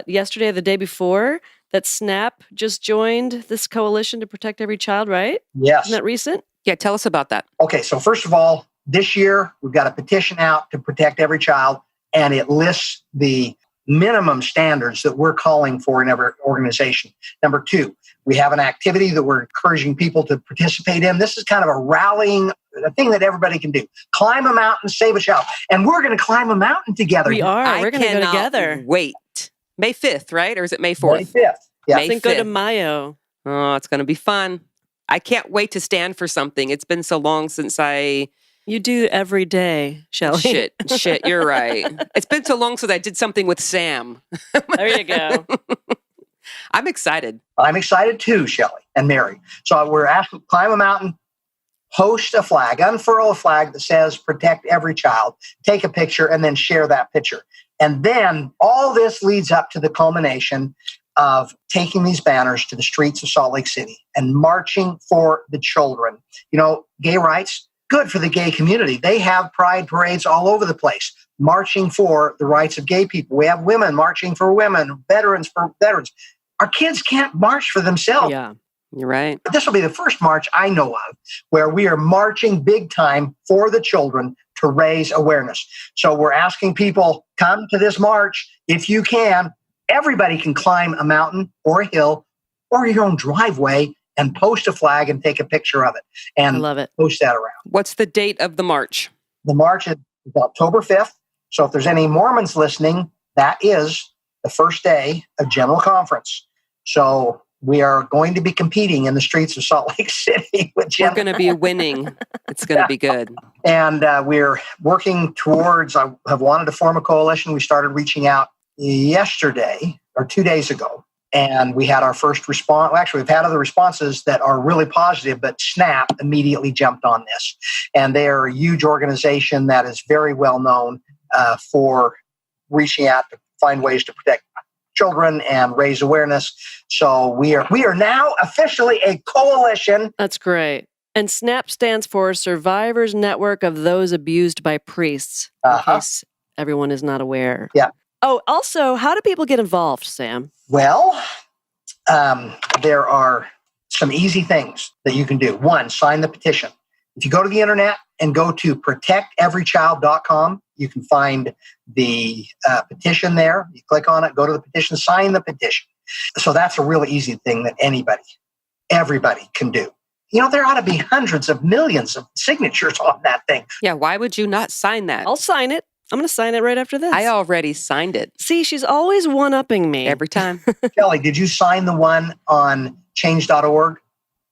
yesterday or the day before, that SNAP just joined this coalition to protect every child, right? Yes. Isn't that recent? Yeah, tell us about that. Okay, so first of all, this year we've got a petition out to protect every child, and it lists the minimum standards that we're calling for in every organization. Number 2, we have an activity that we're encouraging people to participate in. This is kind of a rallying, a thing that everybody can do. Climb a mountain, save a child. And we're going to climb a mountain together. We are. We're going to go together. Wait. May 5th, right? Or is it May 4th? May 5th. Yeah. May 5th. Go to Mayo. Oh, it's going to be fun. I can't wait to stand for something. It's been so long since You do every day, Shelley. Shit, you're right. It's been so long since I did something with Sam. There you go. I'm excited. I'm excited too, Shelley. and Mary. So we're asking, climb a mountain, post a flag, unfurl a flag that says protect every child, take a picture, and then share that picture. And then all this leads up to the culmination of taking these banners to the streets of Salt Lake City and marching for the children. You know, gay rights, good for the gay community. They have pride parades all over the place, marching for the rights of gay people. We have women marching for women, veterans for veterans. Our kids can't march for themselves. Yeah, you're right. This will be the first march I know of where we are marching big time for the children to raise awareness. So we're asking people, come to this march if you can. Everybody can climb a mountain or a hill or your own driveway and post a flag and take a picture of it. And I love it. Post that around. What's the date of the march? The march is October 5th. So if there's any Mormons listening, that is the first day of General Conference. So we are going to be competing in the streets of Salt Lake City with We're going to be winning. It's going to be good. And we're working towards, I have wanted to form a coalition. We started reaching out yesterday or 2 days ago. And we had our first response. Well, actually, we've had other responses that are really positive, but SNAP immediately jumped on this. And they are a huge organization that is very well known for reaching out to find ways to protect children and raise awareness. So we are now officially a coalition. That's great. And SNAP stands for Survivors Network of Those Abused by Priests, in case everyone is not aware. Yeah. Oh, also, how do people get involved, Sam? Well, there are some easy things that you can do. One, sign the petition. If you go to the internet and go to protecteverychild.com, you can find the petition there. You click on it, go to the petition, sign the petition. So that's a really easy thing that everybody can do. You know, there ought to be hundreds of millions of signatures on that thing. Yeah, why would you not sign that? I'll sign it. I'm going to sign it right after this. I already signed it. See, she's always one-upping me. Every time. Kelly, did you sign the one on change.org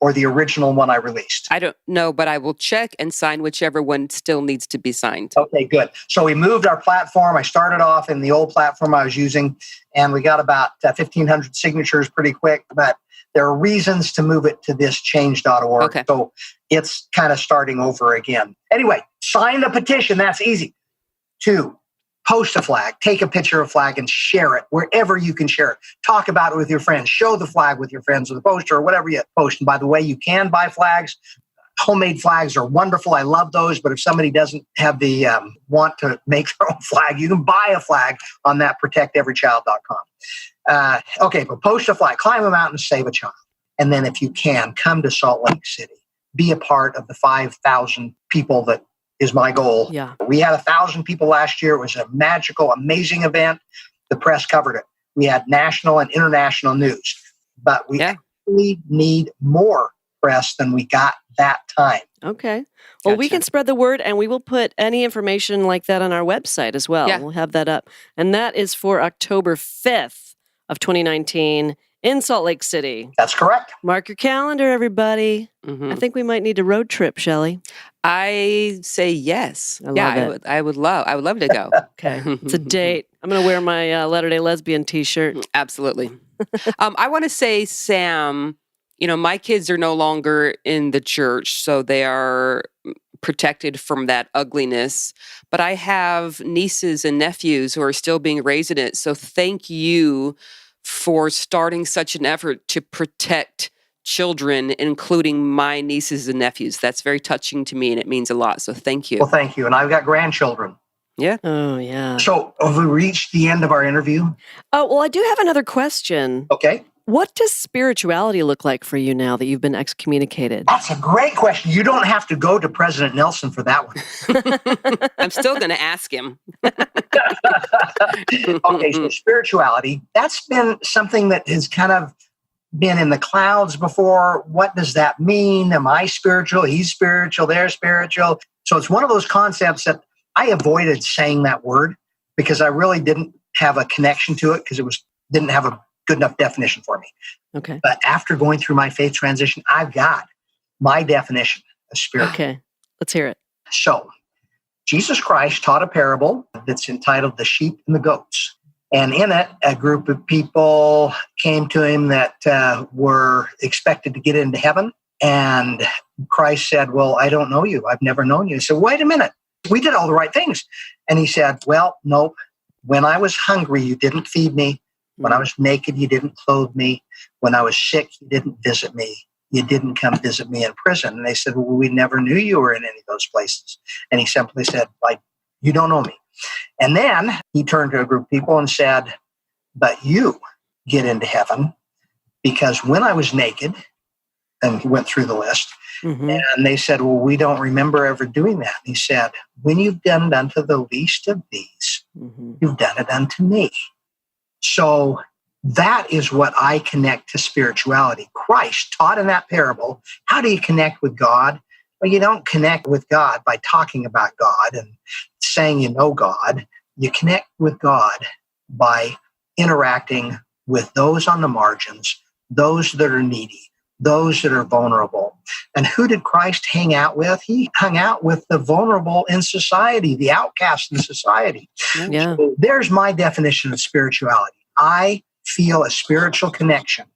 or the original one I released? I don't know, but I will check and sign whichever one still needs to be signed. Okay, good. So we moved our platform. I started off in the old platform I was using, and we got about 1,500 signatures pretty quick, but there are reasons to move it to this change.org. Okay. So it's kind of starting over again. Anyway, sign the petition. That's easy. 2, post a flag, take a picture of a flag and share it wherever you can share it. Talk about it with your friends. Show the flag with your friends or the poster or whatever you post. And by the way, you can buy flags. Homemade flags are wonderful. I love those. But if somebody doesn't have the want to make their own flag, you can buy a flag on that protecteverychild.com. Okay, but post a flag, climb a mountain, save a child. And then if you can, come to Salt Lake City. Be a part of the 5,000 people that is my goal. Yeah. We had 1,000 people last year. It was a magical, amazing event. The press covered it. We had national and international news, but we actually need more press than we got that time. Okay. Well, we can spread the word, and we will put any information like that on our website as well. Yeah. We'll have that up. And that is for October 5th of 2019 in Salt Lake City. That's correct. Mark your calendar, everybody. Mm-hmm. I think we might need a road trip, Shelley. I say yes. I love it. I would love to go. Okay. It's a date. I'm going to wear my Latter-day Lesbian t-shirt. Absolutely. I want to say, Sam, you know, my kids are no longer in the church, so they are protected from that ugliness. But I have nieces and nephews who are still being raised in it. So thank you for starting such an effort to protect children, including my nieces and nephews. That's very touching to me, and it means a lot. So thank you. Well, thank you. And I've got grandchildren. Yeah. Oh, yeah. So have we reached the end of our interview? Oh, well, I do have another question. Okay. What does spirituality look like for you now that you've been excommunicated? That's a great question. You don't have to go to President Nelson for that one. I'm still going to ask him. Okay, so spirituality, that's been something that has kind of been in the clouds before. What does that mean? Am I spiritual? He's spiritual, they're spiritual. So it's one of those concepts that I avoided saying that word because I really didn't have a connection to it because didn't have a good enough definition for me. Okay. But after going through my faith transition, I've got my definition of spirit. Okay. Let's hear it. So Jesus Christ taught a parable that's entitled The Sheep and the Goats. And in it, a group of people came to him that were expected to get into heaven. And Christ said, well, I don't know you. I've never known you. He said, wait a minute. We did all the right things. And he said, well, nope. When I was hungry, you didn't feed me. When I was naked, you didn't clothe me. When I was sick, you didn't visit me. You didn't come visit me in prison. And they said, well, we never knew you were in any of those places. And he simply said, like, you don't know me. And then he turned to a group of people and said, but you get into heaven because when I was naked, and he went through the list, and they said, well, we don't remember ever doing that. And he said, when you've done it unto the least of these, you've done it unto me. So that is what I connect to spirituality. Christ taught in that parable, how do you connect with God? Well, you don't connect with God by talking about God and saying you know God. You connect with God by interacting with those on the margins, those that are needy, those that are vulnerable. And who did Christ hang out with? He hung out with the vulnerable in society, the outcast in society. Yeah. So there's my definition of spirituality. I feel a spiritual connection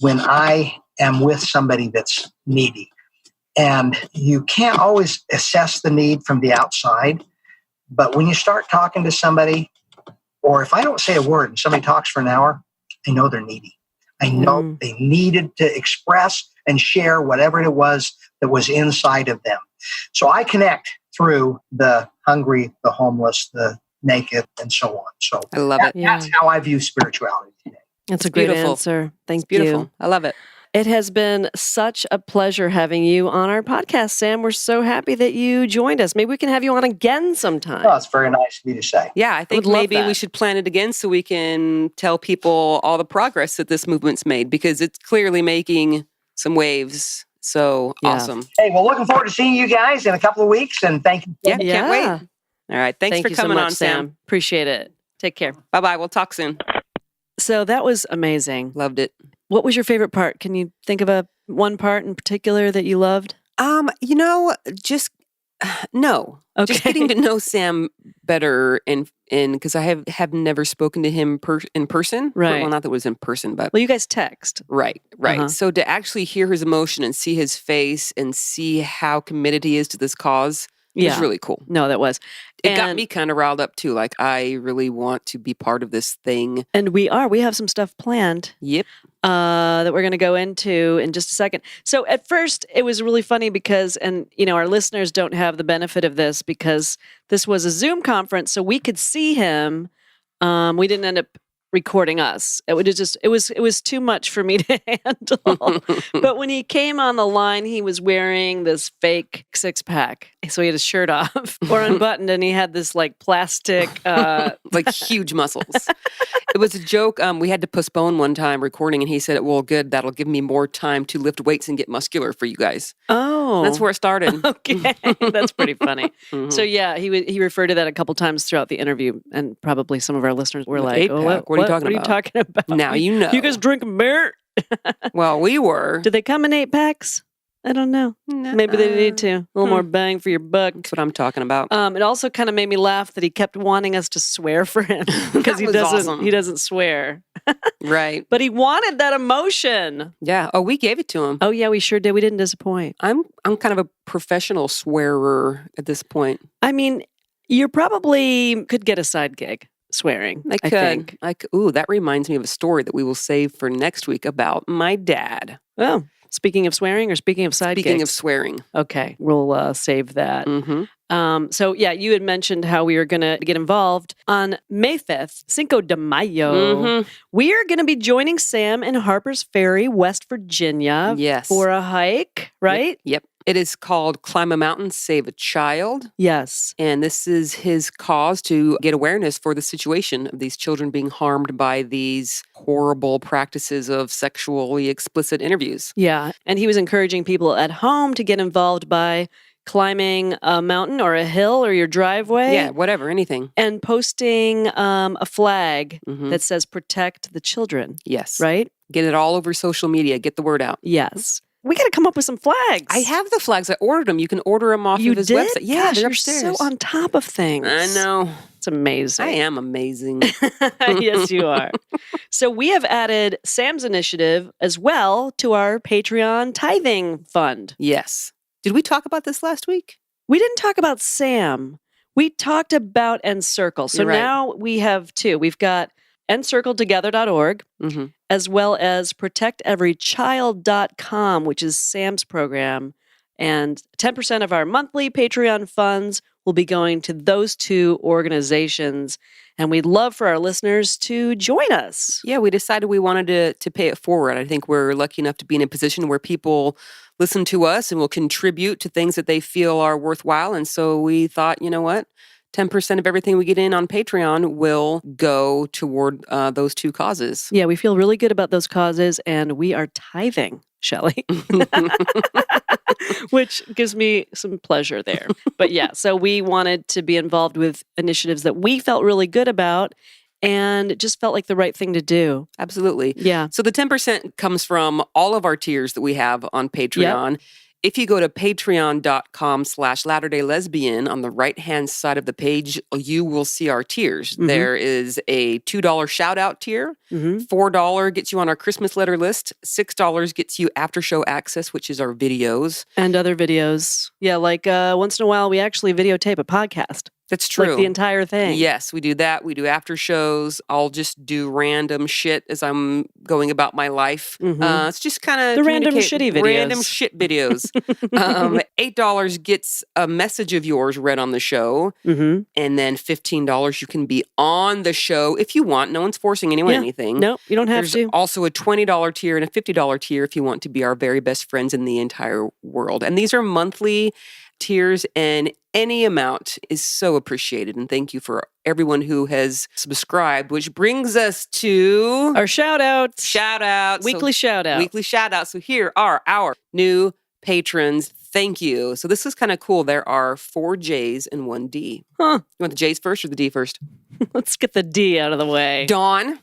when I am with somebody that's needy. And you can't always assess the need from the outside. But when you start talking to somebody, or if I don't say a word and somebody talks for an hour, I know they're needy. I know they needed to express and share whatever it was that was inside of them. So I connect through the hungry, the homeless, the naked, and so on. So I love it. That's how I view spirituality today. That's a great beautiful. answer. Thank Beautiful. you. I love it. It has been such a pleasure having you on our podcast, Sam. We're so happy that you joined us. Maybe we can have you on again sometime. Oh, it's very nice of you to say. Yeah, I think would love maybe we that. should plan it again so we can tell people all the progress that this movement's made because it's clearly making some waves. So awesome. Hey, well, looking forward to seeing you guys in a couple of weeks, and thank you. Yeah, can't wait. All right. Thanks Thank for you coming so much, on, Sam. Appreciate it. Take care. Bye-bye. We'll talk soon. So that was amazing. Loved it. What was your favorite part? Can you think of one part in particular that you loved? Just no. Okay. Just getting to know Sam better and because I have never spoken to him in person. Right. Well, not that it was in person, but Well, you guys text. right. Uh-huh. So to actually hear his emotion and see his face and see how committed he is to this cause was really cool. No, that was. It got me kind of riled up too. Like I really want to be part of this thing. And we have some stuff planned. Yep. That we're going to go into in just a second. So at first it was really funny because, and our listeners don't have the benefit of this because this was a Zoom conference, so we could see him. We didn't end up recording us. It was too much for me to handle. But when he came on the line, he was wearing this fake 6-pack. So he had his shirt off or unbuttoned and he had this like plastic like huge muscles. It was a joke. We had to postpone one time recording and he said, well, good, that'll give me more time to lift weights and get muscular for you guys. Oh. That's where it started. Okay. That's pretty funny. So yeah, he referred to that a couple times throughout the interview and probably some of our listeners were like, 8-pack. What are you talking about? Now you know. You guys drink beer? Well, we were. Do they come in 8-packs? I don't know. Maybe they need to. A little more bang for your buck. That's what I'm talking about. It also kind of made me laugh that he kept wanting us to swear for him because he doesn't swear. Right. But he wanted that emotion. Yeah. Oh, we gave it to him. Oh yeah, we sure did. We didn't disappoint. I'm kind of a professional swearer at this point. I mean, you probably could get a side gig swearing. I think. Ooh, that reminds me of a story that we will save for next week about my dad. Oh, speaking of swearing or speaking of side Speaking gigs? of swearing. Okay, we'll save that. Mm-hmm. So yeah, you had mentioned how we were going to get involved on May 5th, Cinco de Mayo. Mm-hmm. We are going to be joining Sam in Harper's Ferry, West Virginia Yes. for a hike, right? Yep. It is called Climb a Mountain, Save a Child. Yes. And this is his cause to get awareness for the situation of these children being harmed by these horrible practices of sexually explicit interviews. Yeah. And he was encouraging people at home to get involved by climbing a mountain or a hill or your driveway. Yeah, whatever, anything. And posting a flag Mhm. that says protect the children. Yes. Right? Get it all over social media. Get the word out. Yes. We got to come up with some flags. I have the flags. I ordered them. You can order them off You of his did? website. Yeah, Gosh, they're you're upstairs. so on top of things. I know. It's amazing. I am amazing. Yes, you are. So we have added Sam's initiative as well to our Patreon tithing fund. Yes. Did we talk about this last week? We didn't talk about Sam. We talked about Encircle. So You're right. now we have two. We've got encircletogether.org Mm-hmm. as well as protecteverychild.com, which is Sam's program. And 10% of our monthly Patreon funds will be going to those two organizations. And we'd love for our listeners to join us. Yeah, we decided we wanted to pay it forward. I think we're lucky enough to be in a position where people listen to us and will contribute to things that they feel are worthwhile. And so we thought, you know what? 10% of everything we get in on Patreon will go toward those two causes. Yeah, we feel really good about those causes, and we are tithing, Shelley, which gives me some pleasure there. But yeah, so we wanted to be involved with initiatives that we felt really good about, and it just felt like the right thing to do. Absolutely. Yeah. So the 10% comes from all of our tiers that we have on Patreon. Yep. If you go to patreon.com/LatterdayLesbian, on the right-hand side of the page, you will see our tiers. Mm-hmm. There is a $2 shout-out tier. Mm-hmm. $4 gets you on our Christmas letter list. $6 gets you after-show access, which is our videos. And other videos. Yeah, like once in a while, we actually videotape a podcast. That's true. Like the entire thing. Yes, we do that. We do after shows. I'll just do random shit as I'm going about my life. Mm-hmm. It's just kind of the random shitty videos. Random shit videos. $8 gets a message of yours read on the show. Mm-hmm. And then $15 you can be on the show if you want. No one's forcing anyone anything. No, you don't have There's to. Also a $20 tier and a $50 tier if you want to be our very best friends in the entire world. And these are monthly tiers, and any amount is so appreciated. And thank you for everyone who has subscribed, which brings us to our shout-outs. Weekly shout-out. So here are our new patrons. Thank you. So this is kind of cool. There are 4 J's and 1 D. Huh. You want the J's first or the D first? Let's get the D out of the way. Dawn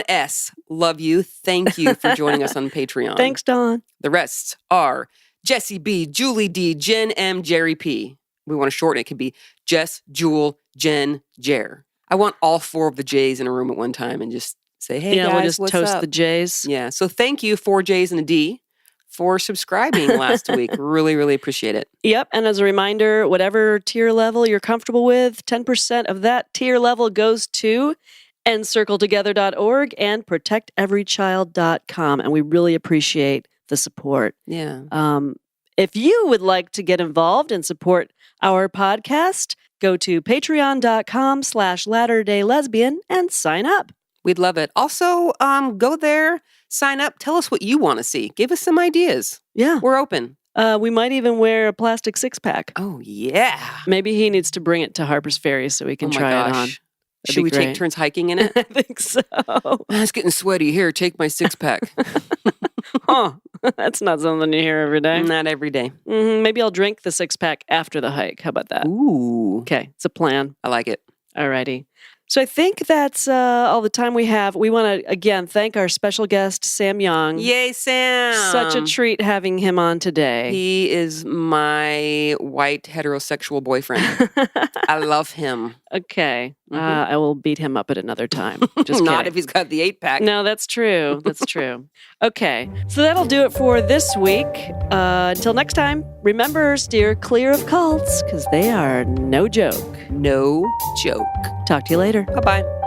S. Love you. Thank you for joining us on Patreon. Thanks, Dawn. The rest are Jesse B, Julie D, Jen M, Jerry P. We want to shorten it. It can be Jess, Jewel, Jen, Jer. I want all 4 of the J's in a room at one time and just say, hey, guys, we'll just what's toast up? The J's. Yeah. So thank you, 4 J's and a D, for subscribing last week. Really, really appreciate it. Yep. And as a reminder, whatever tier level you're comfortable with, 10% of that tier level goes to encircletogether.org and protecteverychild.com. And we really appreciate the support. Yeah. If you would like to get involved and support our podcast, go to patreon.com/LatterdayLesbian and sign up. We'd love it. Also, go there, sign up, tell us what you want to see. Give us some ideas. Yeah. We're open. We might even wear a plastic 6-pack. Oh, yeah. Maybe he needs to bring it to Harper's Ferry so we can try it on. That'd Should we take turns hiking in it? I think so. It's getting sweaty. Here, take my 6-pack. Huh. That's not something you hear every day. Not every day. Mm-hmm. Maybe I'll drink the 6-pack after the hike. How about that? Ooh. Okay. It's a plan. I like it. Alrighty. So I think that's all the time we have. We want to, again, thank our special guest, Sam Young. Yay, Sam. Such a treat having him on today. He is my white heterosexual boyfriend. I love him. Okay. Mm-hmm. I will beat him up at another time. Just Not kidding. if he's got the 8-pack. No, that's true. That's true. Okay. So that'll do it for this week. Until next time, remember, steer clear of cults because they are no joke. No joke. Talk to you later. Bye-bye.